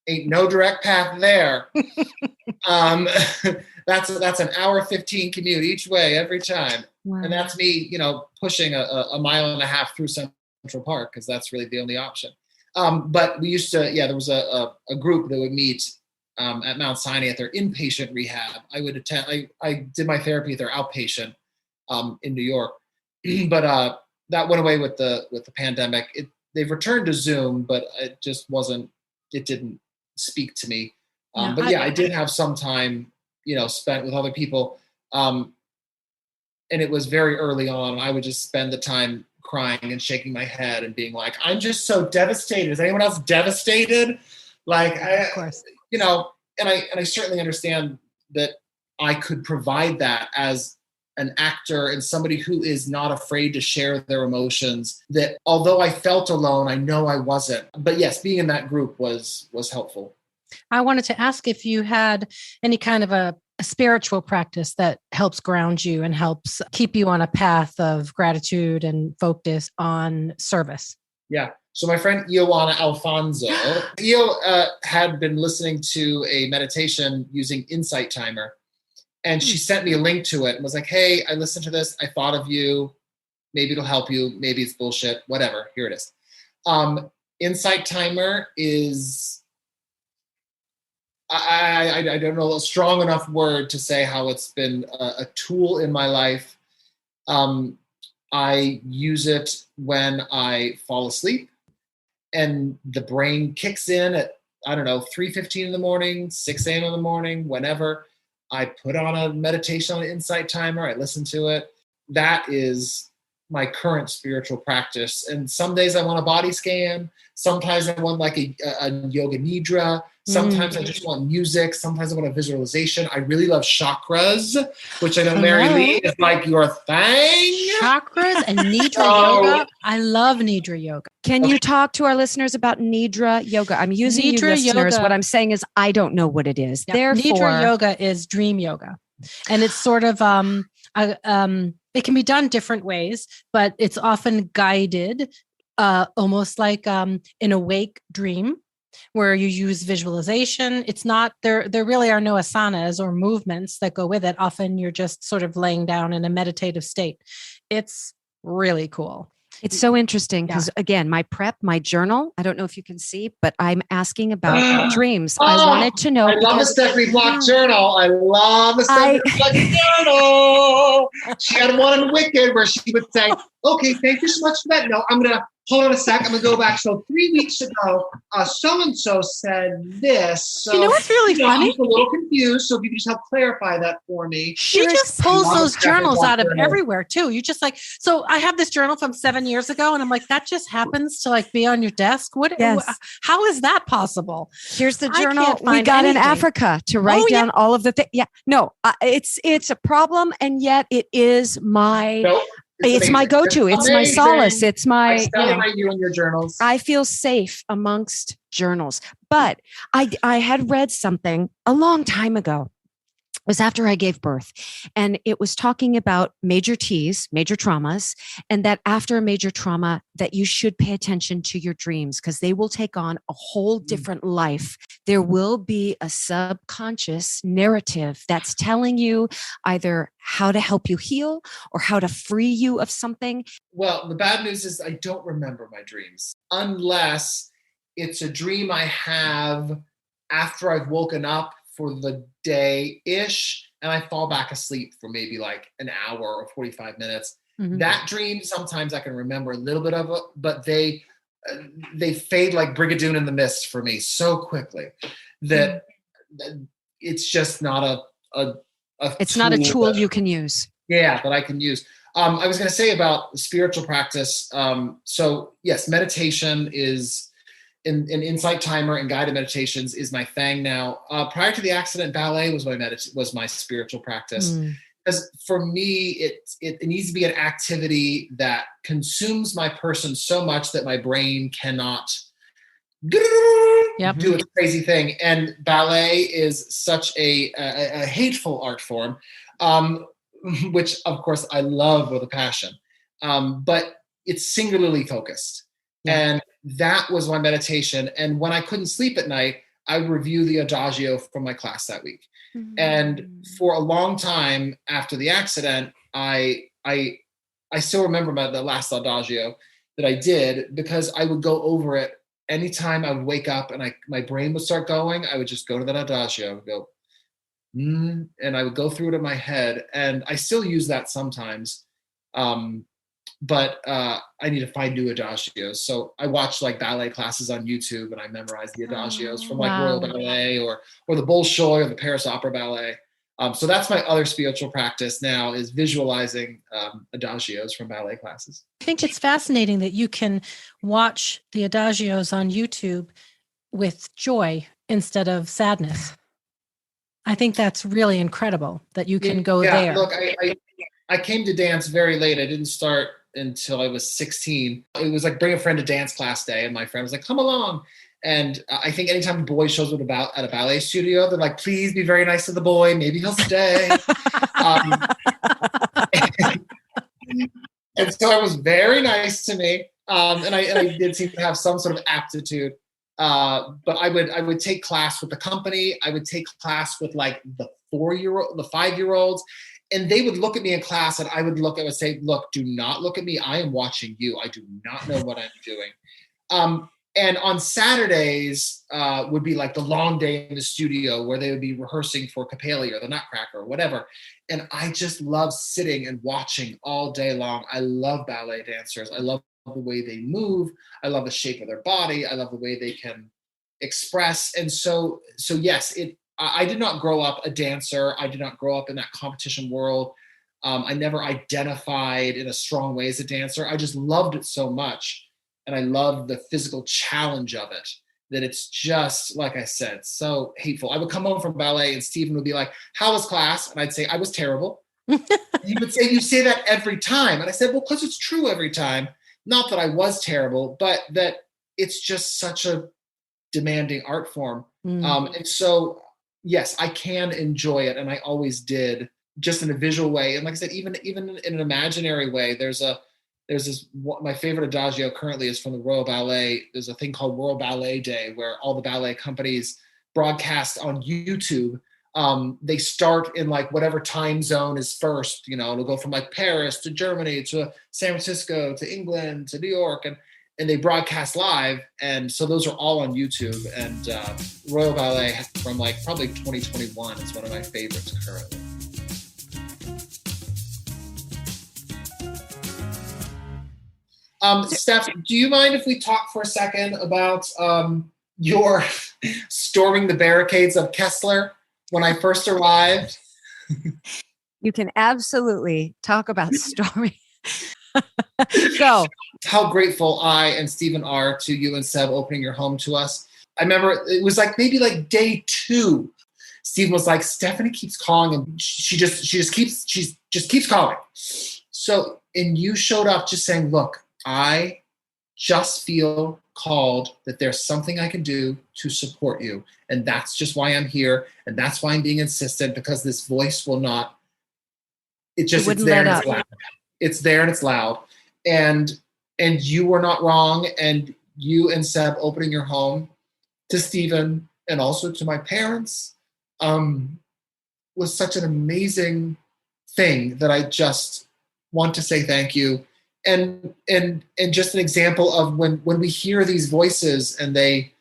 Ain't no direct path there. That's an hour 15 commute each way every time. Wow. And that's me, pushing a mile and a half through Central Park, because that's really the only option. But we used to, there was a group that would meet at Mount Sinai at their inpatient rehab. I would attend. I did my therapy at their outpatient in New York, but that went away with the pandemic. They've returned to Zoom, but it just wasn't. It didn't speak to me. I did have some time, spent with other people, and it was very early on. I would just spend the time crying and shaking my head and being like, I'm just so devastated. Is anyone else devastated? Like, of course. And I certainly understand that I could provide that as an actor and somebody who is not afraid to share their emotions, that although I felt alone, I know I wasn't. But yes, being in that group was helpful. I wanted to ask if you had any kind of a a spiritual practice that helps ground you and helps keep you on a path of gratitude and focus on service? Yeah. So my friend Ioana Alfonso, had been listening to a meditation using Insight Timer. And she sent me a link to it and was like, hey, I listened to this. I thought of you. Maybe it'll help you. Maybe it's bullshit. Whatever. Here it is. Insight Timer is, I don't know, a strong enough word to say how it's been a tool in my life. I use it when I fall asleep and the brain kicks in at, 3:15 in the morning, 6 a.m. in the morning, whenever. I put on a meditation on an Insight Timer. I listen to it. That is my current spiritual practice. And some days I want a body scan. Sometimes I want like a yoga nidra. Sometimes I just want music. Sometimes I want a visualization. I really love chakras, which I know Mary Lee is like your thing. Chakras and Nidra yoga. I love Nidra yoga. Can you talk to our listeners about Nidra yoga? I'm using Nidra you listeners. Yoga. What I'm saying is I don't know what it is. Yeah. Therefore, Nidra yoga is dream yoga. And it's sort of, it can be done different ways, but it's often guided almost like an awake dream where you use visualization. It's not, there really are no asanas or movements that go with it. Often you're just sort of laying down in a meditative state. It's really cool. It's so interesting because, again, my journal, I don't know if you can see, but I'm asking about dreams. I wanted to know. I love a Stephanie Block journal. I love a Stephanie Block journal. She had one in Wicked where she would say, okay, thank you so much for that. No, I'm going to hold on a sec. I'm going to go back. So 3 weeks ago, so-and-so said this. So, you know what's really funny? I'm a little confused. So if you could just help clarify that for me. She just pulls those journals out of everywhere too. You just like, so I have this journal from 7 years ago and I'm like, that just happens to like be on your desk. How is that possible? Here's the journal we got in Africa to write down all of the things. Yeah, no, it's a problem. And yet it is my... Nope. It's my go-to. It's my solace. It's my, I celebrate you and your journals. I feel safe amongst journals. But I had read something a long time ago. It was after I gave birth. And it was talking about major T's, major traumas, and that after a major trauma, that you should pay attention to your dreams because they will take on a whole different life. There will be a subconscious narrative that's telling you either how to help you heal or how to free you of something. Well, the bad news is I don't remember my dreams unless it's a dream I have after I've woken up for the day-ish, and I fall back asleep for maybe like an hour or 45 minutes. Mm-hmm. That dream, sometimes I can remember a little bit of it, but they fade like Brigadoon in the mist for me so quickly that it's just not it's not a tool you can use. Yeah, that I can use. I was going to say about spiritual practice. So yes, meditation is an Insight Timer and guided meditations is my thing now. Prior to the accident, ballet was my spiritual practice. Because for me, it needs to be an activity that consumes my person so much that my brain cannot do its crazy thing. And ballet is such a hateful art form, which of course I love with a passion. But it's singularly focused. And that was my meditation. And when I couldn't sleep at night, I would review the adagio from my class that week. And for a long time after the accident, I still remember the last adagio that I did because I would go over it anytime I would wake up and my brain would start going. I would just go to that adagio, go, and I would go through it in my head. And I still use that sometimes. But I need to find new adagios. So I watch like ballet classes on YouTube and I memorize the adagios from like Royal Ballet or the Bolshoi or the Paris Opera Ballet. So that's my other spiritual practice now is visualizing adagios from ballet classes. I think it's fascinating that you can watch the adagios on YouTube with joy instead of sadness. I think that's really incredible that you can go there. Look, I came to dance very late. I didn't start until I was 16. It was like bring a friend to dance class day. And my friend was like, come along. And I think anytime a boy shows up at a ballet studio, they're like, please be very nice to the boy. Maybe he'll stay. And so it was very nice to me. And I did seem to have some sort of aptitude. But I would take class with the company. I would take class with like the 5-year-olds. And they would look at me in class and I would say, look, do not look at me. I am watching you. I do not know what I'm doing. And on Saturdays would be like the long day in the studio where they would be rehearsing for Capelli or the Nutcracker or whatever. And I just love sitting and watching all day long. I love ballet dancers. I love the way they move. I love the shape of their body. I love the way they can express. And so yes, I did not grow up a dancer. I did not grow up in that competition world. I never identified in a strong way as a dancer. I just loved it so much. And I loved the physical challenge of it, that it's just, like I said, so hateful. I would come home from ballet and Stephen would be like, how was class? And I'd say, I was terrible. He would say, you say that every time. And I said, well, because it's true every time. Not that I was terrible, but that it's just such a demanding art form. And so, yes, I can enjoy it. And I always did, just in a visual way. And like I said, even in an imaginary way, there's this, my favorite adagio currently is from the Royal Ballet. There's a thing called World Ballet Day where all the ballet companies broadcast on YouTube. They start in like whatever time zone is first, it'll go from like Paris to Germany to San Francisco to England to New York, and they broadcast live. And so those are all on YouTube. And Royal Ballet from like probably 2021 is one of my favorites currently. Steph, do you mind if we talk for a second about your storming the barricades of Kessler when I first arrived? You can absolutely talk about storming. Go. How grateful I and Stephen are to you and Seb opening your home to us. I remember it was like maybe like day 2. Stephen was like, Stephanie keeps calling and she just keeps calling. So, and you showed up just saying, look, I just feel called that there's something I can do to support you. And that's just why I'm here. And that's why I'm being insistent, because this voice will not, it's there and it's loud. It's there and it's loud. And you were not wrong. And you and Seb opening your home to Stephen and also to my parents was such an amazing thing that I just want to say thank you. And just an example of when we hear these voices and they,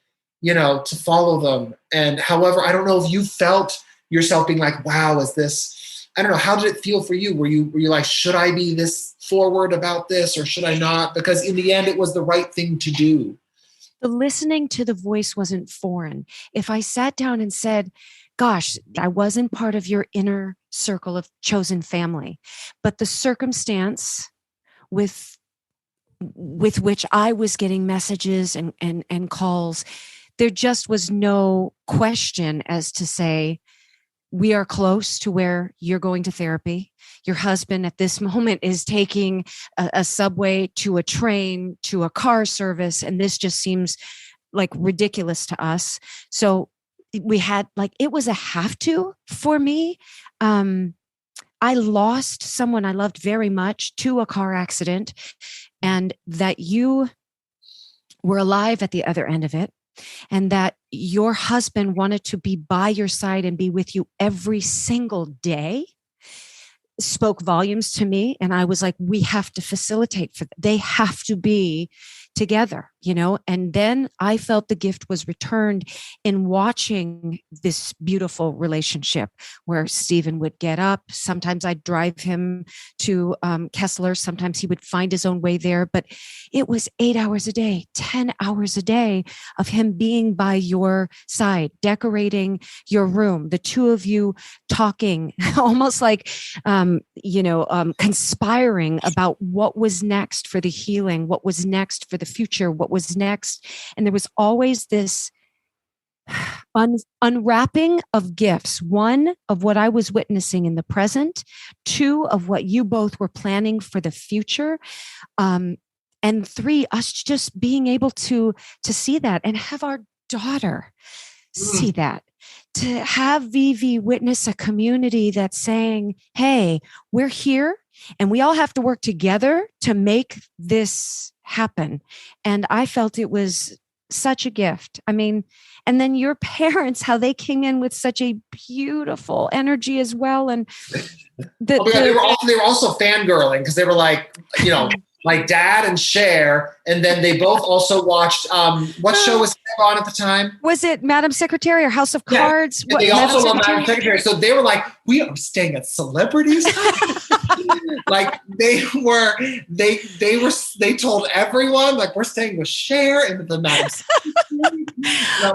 to follow them. And however, I don't know if you felt yourself being like, wow, is this, I don't know, how did it feel for you? Were you like, should I be this forward about this or should I not? Because in the end, it was the right thing to do. The listening to the voice wasn't foreign. If I sat down and said, gosh, I wasn't part of your inner circle of chosen family, but the circumstance with which I was getting messages and calls, there just was no question as to say, we are close to where you're going to therapy. Your husband at this moment is taking a subway to a train to a car service. And this just seems like ridiculous to us. So we had it was a have to for me. I lost someone I loved very much to a car accident, and that you were alive at the other end of it, and that your husband wanted to be by your side and be with you every single day, spoke volumes to me. And I was like, we have to facilitate for them. They have to be together, and then I felt the gift was returned in watching this beautiful relationship where Stephen would get up. Sometimes I'd drive him to Kessler. Sometimes he would find his own way there, but it was 8 hours a day, 10 hours a day of him being by your side, decorating your room, the two of you talking, almost like, conspiring about what was next for the healing, what was next for the future, what was next. And there was always this unwrapping of gifts. 1, of what I was witnessing in the present. 2, of what you both were planning for the future. And 3, us just being able to see that and have our daughter see that. To have Vivi witness a community that's saying, hey, we're here and we all have to work together to make this happen. And I felt it was such a gift. I mean, and then your parents, how they came in with such a beautiful energy as well. And they were also fangirling because they were like, like Dad and Cher, and then they both also watched what show was on at the time? Was it Madam Secretary or House of Cards? Yeah, they also love Madam Secretary. So they were like, we are staying at celebrities. Like they told everyone, like, we're staying with Cher and the Madam Secretary.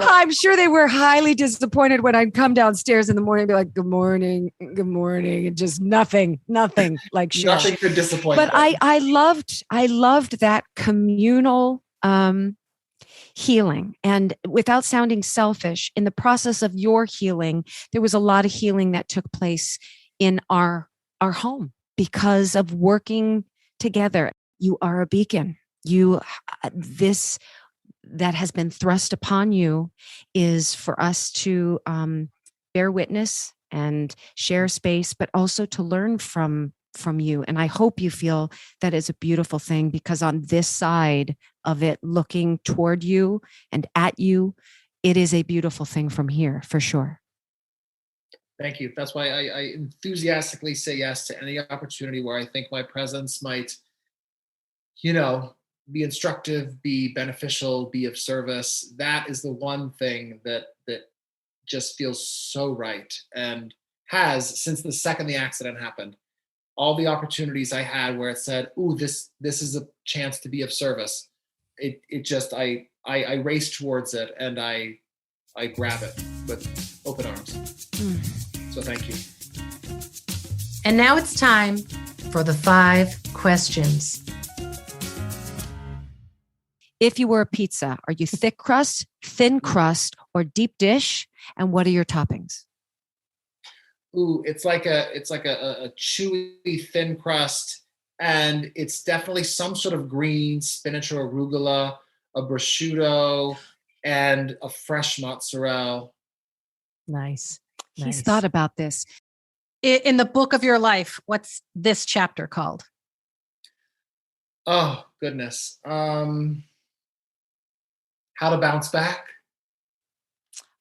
I'm sure they were highly disappointed when I'd come downstairs in the morning and be like, good morning, and just nothing like Cher. Nothing could disappoint But them. I loved that communal healing. And without sounding selfish, in the process of your healing, there was a lot of healing that took place in our home because of working together. You are a beacon. This that has been thrust upon you is for us to bear witness and share space, but also to learn from you. And I hope you feel that is a beautiful thing, because on this side of it, looking toward you and at you, it is a beautiful thing from here, for sure. Thank you. That's why I enthusiastically say yes to any opportunity where I think my presence might, be instructive, be beneficial, be of service. That is the one thing that just feels so right, and has since the second the accident happened. All the opportunities I had where it said, "Ooh, this is a chance to be of service." It just I race towards it, and I grab it with open arms. So thank you. And now it's time for the 5 questions. If you were a pizza, are you thick crust, thin crust, or deep dish? And what are your toppings? Ooh, it's like a chewy thin crust, and it's definitely some sort of green, spinach or arugula, a prosciutto, and a fresh mozzarella. Nice. He's thought about this. In the book of your life, what's this chapter called? Oh, goodness. How to bounce back.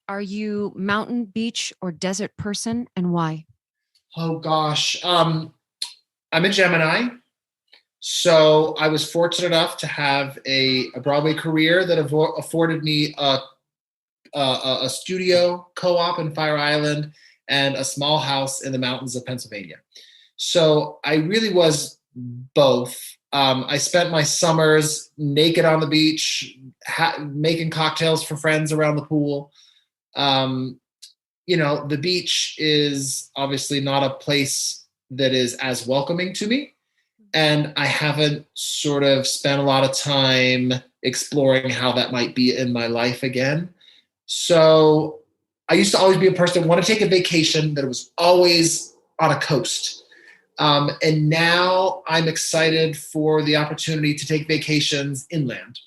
Are you mountain, beach, or desert person, and why? Oh, gosh. I'm a Gemini. So I was fortunate enough to have a Broadway career that afforded me a studio co-op in Fire Island and a small house in the mountains of Pennsylvania. So I really was both. I spent my summers naked on the beach, making cocktails for friends around the pool. The beach is obviously not a place that is as welcoming to me. And I haven't sort of spent a lot of time exploring how that might be in my life again. So I used to always be a person that wanted to take a vacation that was always on a coast. And now I'm excited for the opportunity to take vacations inland.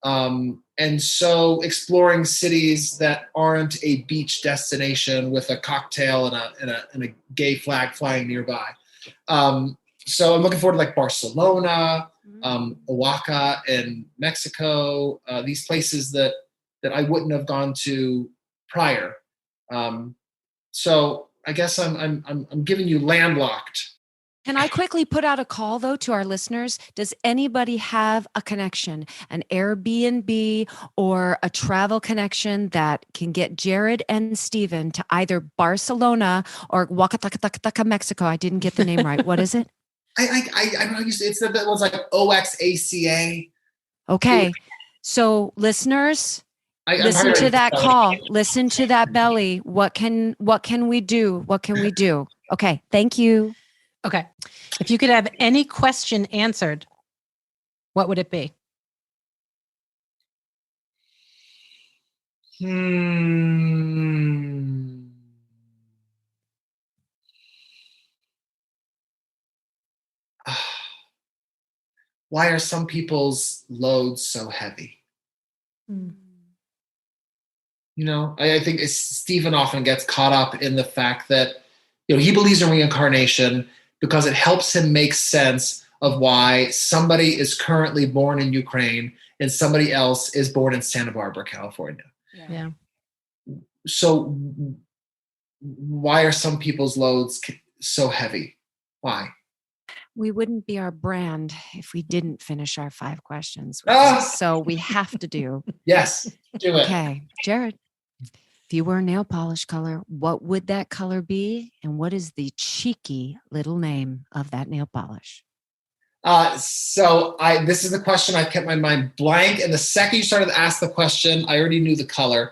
And so exploring cities that aren't a beach destination with a cocktail and a gay flag flying nearby. So I'm looking forward to like Barcelona, Oaxaca in Mexico, these places that I wouldn't have gone to prior. So I guess I'm giving you landlocked. Can I quickly put out a call, though, to our listeners? Does anybody have a connection, an Airbnb or a travel connection that can get Jerad and Stephen to either Barcelona or Oaxaca, Mexico? I didn't get the name right. What is it? I know it's that was like OXACA. Okay. So listeners, listen to that call. Listen to that belly. What can we do? What can we do? Okay. Thank you. Okay. If you could have any question answered, what would it be? Why are some people's loads so heavy? I think Stephen often gets caught up in the fact that, he believes in reincarnation because it helps him make sense of why somebody is currently born in Ukraine and somebody else is born in Santa Barbara, California. Yeah. So why are some people's loads so heavy? Why? We wouldn't be our brand if we didn't finish our 5 questions. So we have to do. Yes, do it. Okay, Jerad, if you were a nail polish color, what would that color be? And what is the cheeky little name of that nail polish? This is the question I kept my mind blank. And the second you started to ask the question, I already knew the color.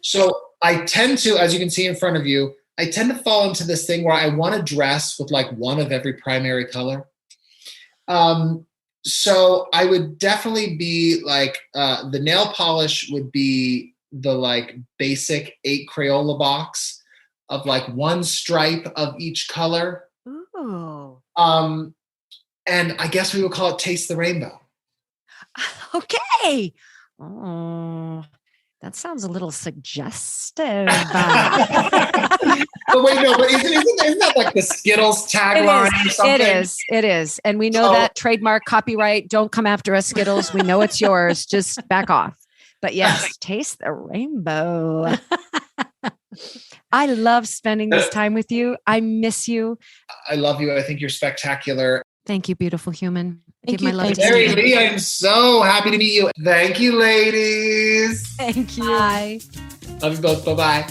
So I tend to, as you can see in front of you, I tend to fall into this thing where I want to dress with like one of every primary color. So I would definitely be like, the nail polish would be the like basic 8 Crayola box of like one stripe of each color. Ooh. And I guess we would call it Taste the Rainbow. Okay. Oh, that sounds a little suggestive. But wait, no, but isn't that like the Skittles tagline or something? It is. And we know that trademark, copyright, don't come after us, Skittles. We know it's yours. Just back off. But yes, Taste the Rainbow. I love spending this time with you. I miss you. I love you. I think you're spectacular. Thank you, beautiful human. Thank Give my you. love to Mary Stephen. Lee, I'm so happy to meet you. Thank you, ladies. Thank you. Bye. Love you both. Bye-bye.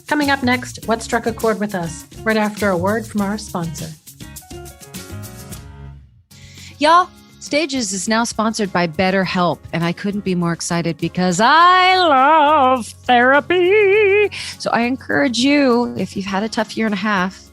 Coming up next, what struck a chord with us? Right after a word from our sponsor. Y'all, Stages is now sponsored by BetterHelp, and I couldn't be more excited because I love therapy. So I encourage you, if you've had a tough year and a half,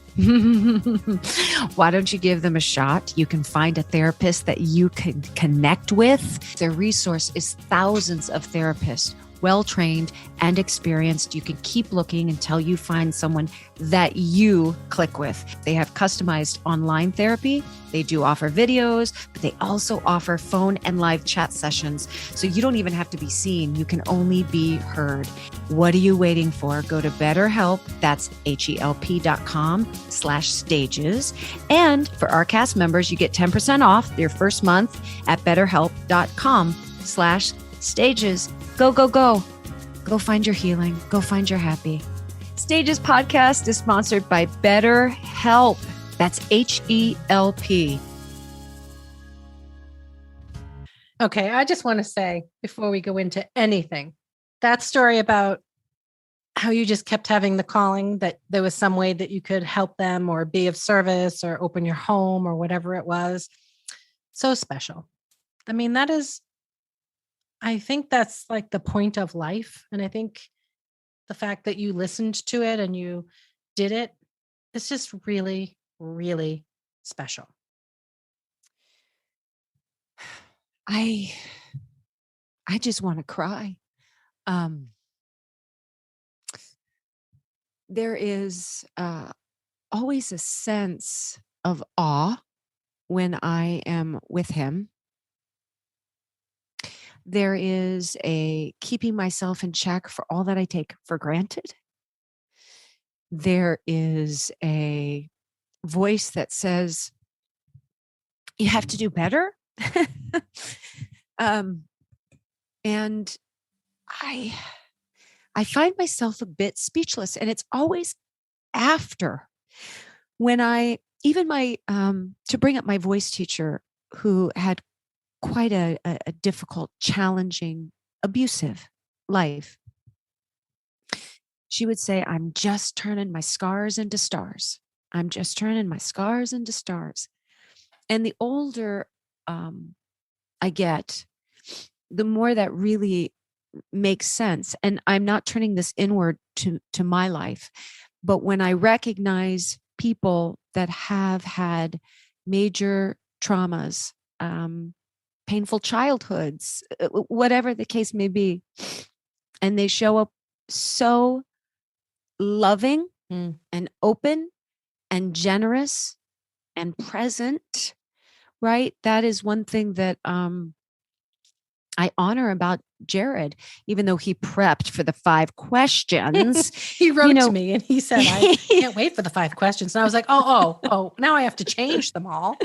why don't you give them a shot? You can find a therapist that you can connect with. Their resource is thousands of therapists, well-trained and experienced. You can keep looking until you find someone that you click with. They have customized online therapy. They do offer videos, but they also offer phone and live chat sessions. So you don't even have to be seen. You can only be heard. What are you waiting for? Go to BetterHelp. That's HELP.com/stages. And for our cast members, you get 10% off your first month at BetterHelp.com/stages. Go, go, go. Go find your healing. Go find your happy. Stages podcast is sponsored by BetterHelp. That's HELP. Okay, I just want to say before we go into anything, that story about how you just kept having the calling that there was some way that you could help them or be of service or open your home or whatever it was. So special. I mean, I think that's like the point of life. And I think the fact that you listened to it and you did it, it's just really, really special. I just want to cry. There is always a sense of awe when I am with him. There is a keeping myself in check for all that I take for granted. There is a voice that says, you have to do better. And I find myself a bit speechless, and it's always after when to bring up my voice teacher who had quite a difficult, challenging, abusive life. She would say, I'm just turning my scars into stars. I'm just turning my scars into stars. And the older I get, the more that really makes sense. And I'm not turning this inward to my life, but when I recognize people that have had major traumas, painful childhoods, whatever the case may be, and they show up so loving and open and generous and present, right? That is one thing that I honor about Jerad, even though he prepped for the 5 questions. He wrote to me and he said, I can't wait for the 5 questions. And I was like, oh, now I have to change them all.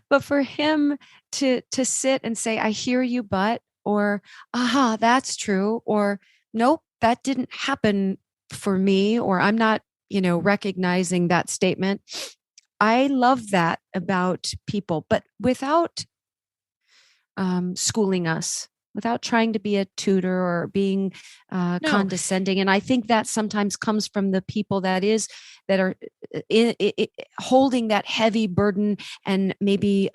But for him to sit and say, I hear you, but, or, aha, that's true, or nope, that didn't happen for me, or I'm not, recognizing that statement. I love that about people, but without schooling us, without trying to be a tutor or being condescending. And I think that sometimes comes from the people that are holding that heavy burden and maybe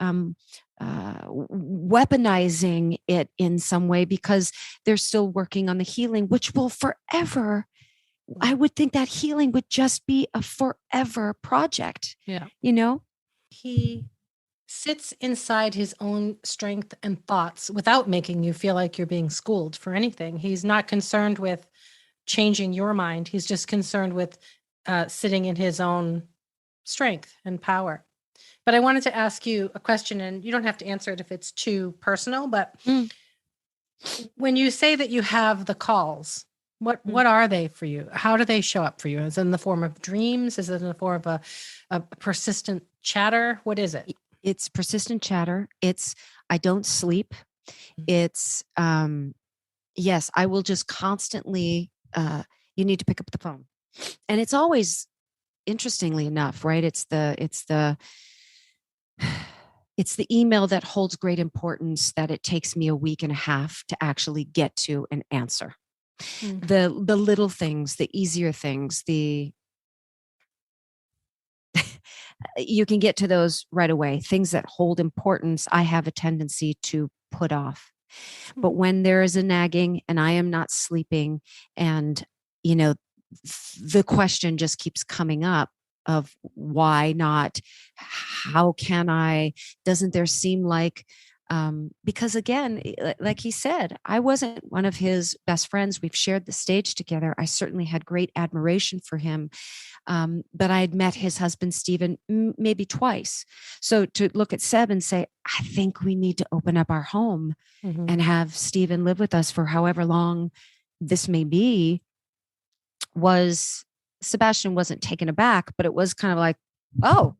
weaponizing it in some way because they're still working on the healing, which will forever. I would think that healing would just be a forever project. Yeah. He sits inside his own strength and thoughts without making you feel like you're being schooled for anything. He's not concerned with changing your mind. He's just concerned with sitting in his own strength and power. But I wanted to ask you a question, and you don't have to answer it if it's too personal, but when you say that you have the calls, what are they for you? How do they show up for you? Is it in the form of dreams? Is it in the form of a persistent chatter? What is it? It's persistent chatter. It's, I don't sleep. It's, yes, I will just constantly, you need to pick up the phone. And it's always, interestingly enough, right? It's the email that holds great importance that it takes me a week and a half to actually get to an answer. The little things, the easier things, you can get to those right away. Things that hold importance, I have a tendency to put off. But when there is a nagging and I am not sleeping and, the question just keeps coming up of why not? How can I? Doesn't there seem like, because again, like he said, I wasn't one of his best friends. We've shared the stage together. I certainly had great admiration for him. But I had met his husband, Stephen, maybe twice. So to look at Seb and say, I think we need to open up our home and have Stephen live with us for however long this may be, Sebastian wasn't taken aback, but it was kind of like, oh,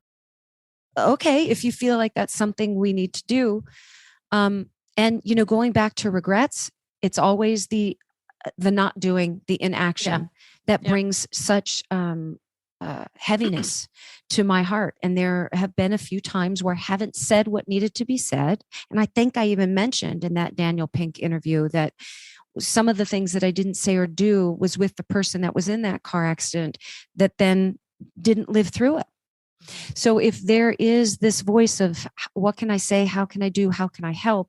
okay, if you feel like that's something we need to do. And, going back to regrets, it's always the not doing, the inaction that brings such heaviness to my heart. And there have been a few times where I haven't said what needed to be said. And I think I even mentioned in that Daniel Pink interview that some of the things that I didn't say or do was with the person that was in that car accident that then didn't live through it. So if there is this voice of what can I say? How can I do? How can I help?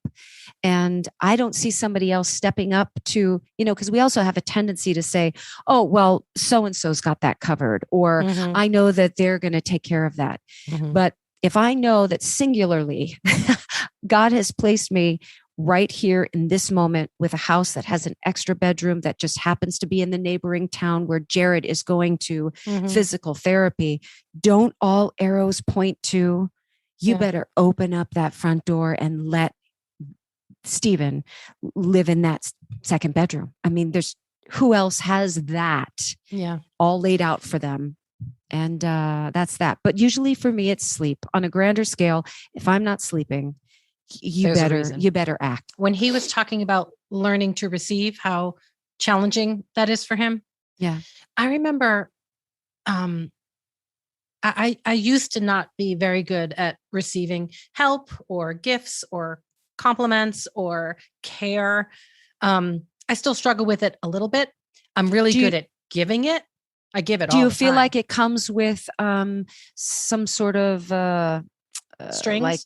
And I don't see somebody else stepping up to, because we also have a tendency to say, oh, well, so-and-so's got that covered, or I know that they're going to take care of that. But if I know that singularly God has placed me right here in this moment with a house that has an extra bedroom that just happens to be in the neighboring town where Jerad is going to physical therapy, don't all arrows point to, you better open up that front door and let Stephen live in that second bedroom. I mean, who else has that all laid out for them? And that's that. But usually for me, it's sleep. On a grander scale, if I'm not sleeping, you better act. When he was talking about learning to receive, how challenging that is for him. Yeah. I remember I used to not be very good at receiving help or gifts or compliments or care. I still struggle with it a little bit. I'm really good at giving it. I give it all the time. Do you feel like it comes with some sort of strings?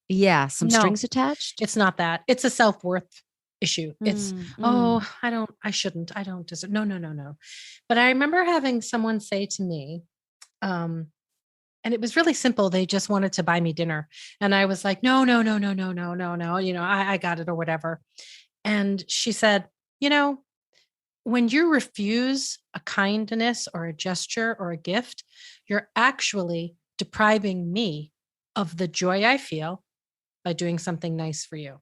Some strings attached? It's not that. It's a self-worth issue. It's, I shouldn't, I don't deserve. No. But I remember having someone say to me, and it was really simple. They just wanted to buy me dinner. And I was like, no. I got it or whatever. And she said, when you refuse a kindness or a gesture or a gift, you're actually depriving me of the joy I feel by doing something nice for you.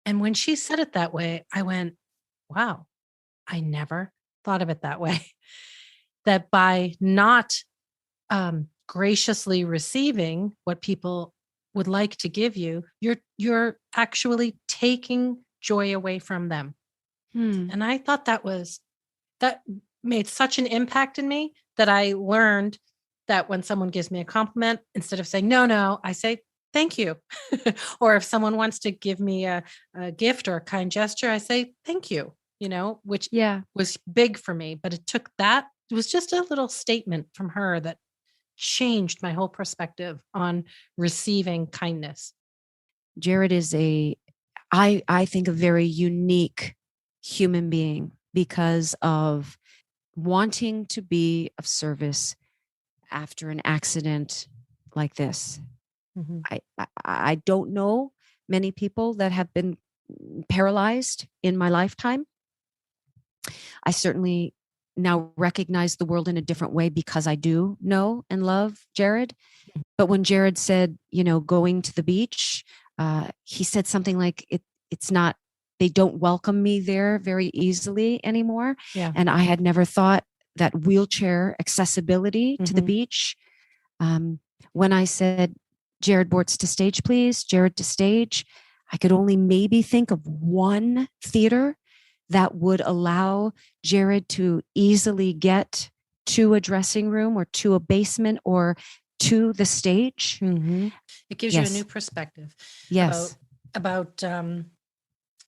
And when she said it that way, I went, wow, I never thought of it that way. That by not graciously receiving what people would like to give you, you're actually taking joy away from them. And I thought that made such an impact in me that I learned that when someone gives me a compliment, instead of saying no, I say thank you. Or if someone wants to give me a gift or a kind gesture, I say thank you, which was big for me. But it was just a little statement from her that changed my whole perspective on receiving kindness. Jerad is I think, a very unique human being because of wanting to be of service after an accident like this. Mm-hmm. I don't know many people that have been paralyzed in my lifetime. I certainly now recognize the world in a different way because I do know and love Jerad. But when Jerad said, going to the beach, he said something like, it's not, they don't welcome me there very easily anymore. Yeah. And I had never thought that wheelchair accessibility to the beach. When I said, Jerad Bortz to stage, please, Jerad to stage, I could only maybe think of one theater that would allow Jerad to easily get to a dressing room or to a basement or to the stage. Mm-hmm. It gives you a new perspective. Yes. About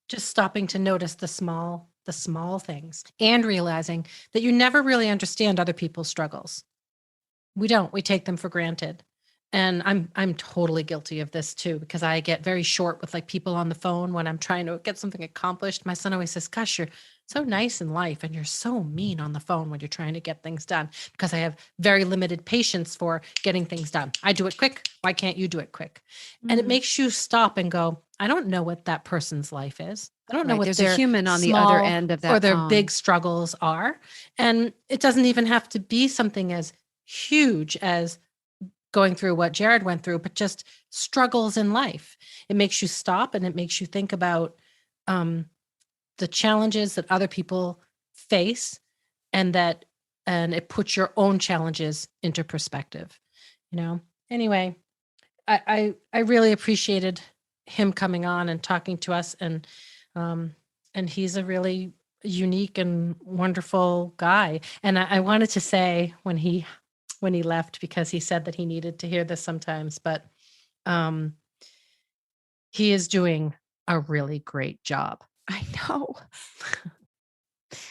just stopping to notice the small things and realizing that you never really understand other people's struggles. We don't. We take them for granted. And I'm totally guilty of this too, because I get very short with people on the phone when I'm trying to get something accomplished. My son always says, gosh, you're so nice in life and you're so mean on the phone when you're trying to get things done, because I have very limited patience for getting things done. I do it quick. Why can't you do it quick? And it makes you stop and go, I don't know what that person's life is. I don't know what there's their a human on the small other end of that or their phone. big struggles are. And it doesn't even have to be something as huge as going through what Jerad went through, but just struggles in life. It makes you stop and it makes you think about the challenges that other people face, and it puts your own challenges into perspective. Anyway, I really appreciated him coming on and talking to us, and he's a really unique and wonderful guy. And I wanted to say when he left, because he said that he needed to hear this sometimes, but he is doing a really great job. I know.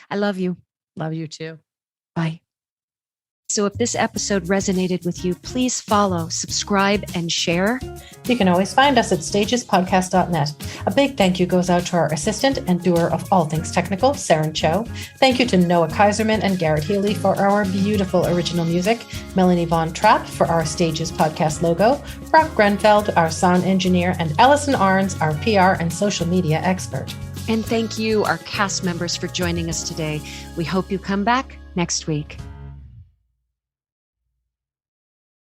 I love you. Love you too. Bye. So if this episode resonated with you, please follow, subscribe, and share. You can always find us at stagespodcast.net. A big thank you goes out to our assistant and doer of all things technical, Saren Cho. Thank you to Noah Kaiserman and Garrett Healy for our beautiful original music, Melanie Von Trapp for our Stages Podcast logo, Brock Grenfeld, our sound engineer, and Allison Arns, our PR and social media expert. And thank you, our cast members, for joining us today. We hope you come back next week.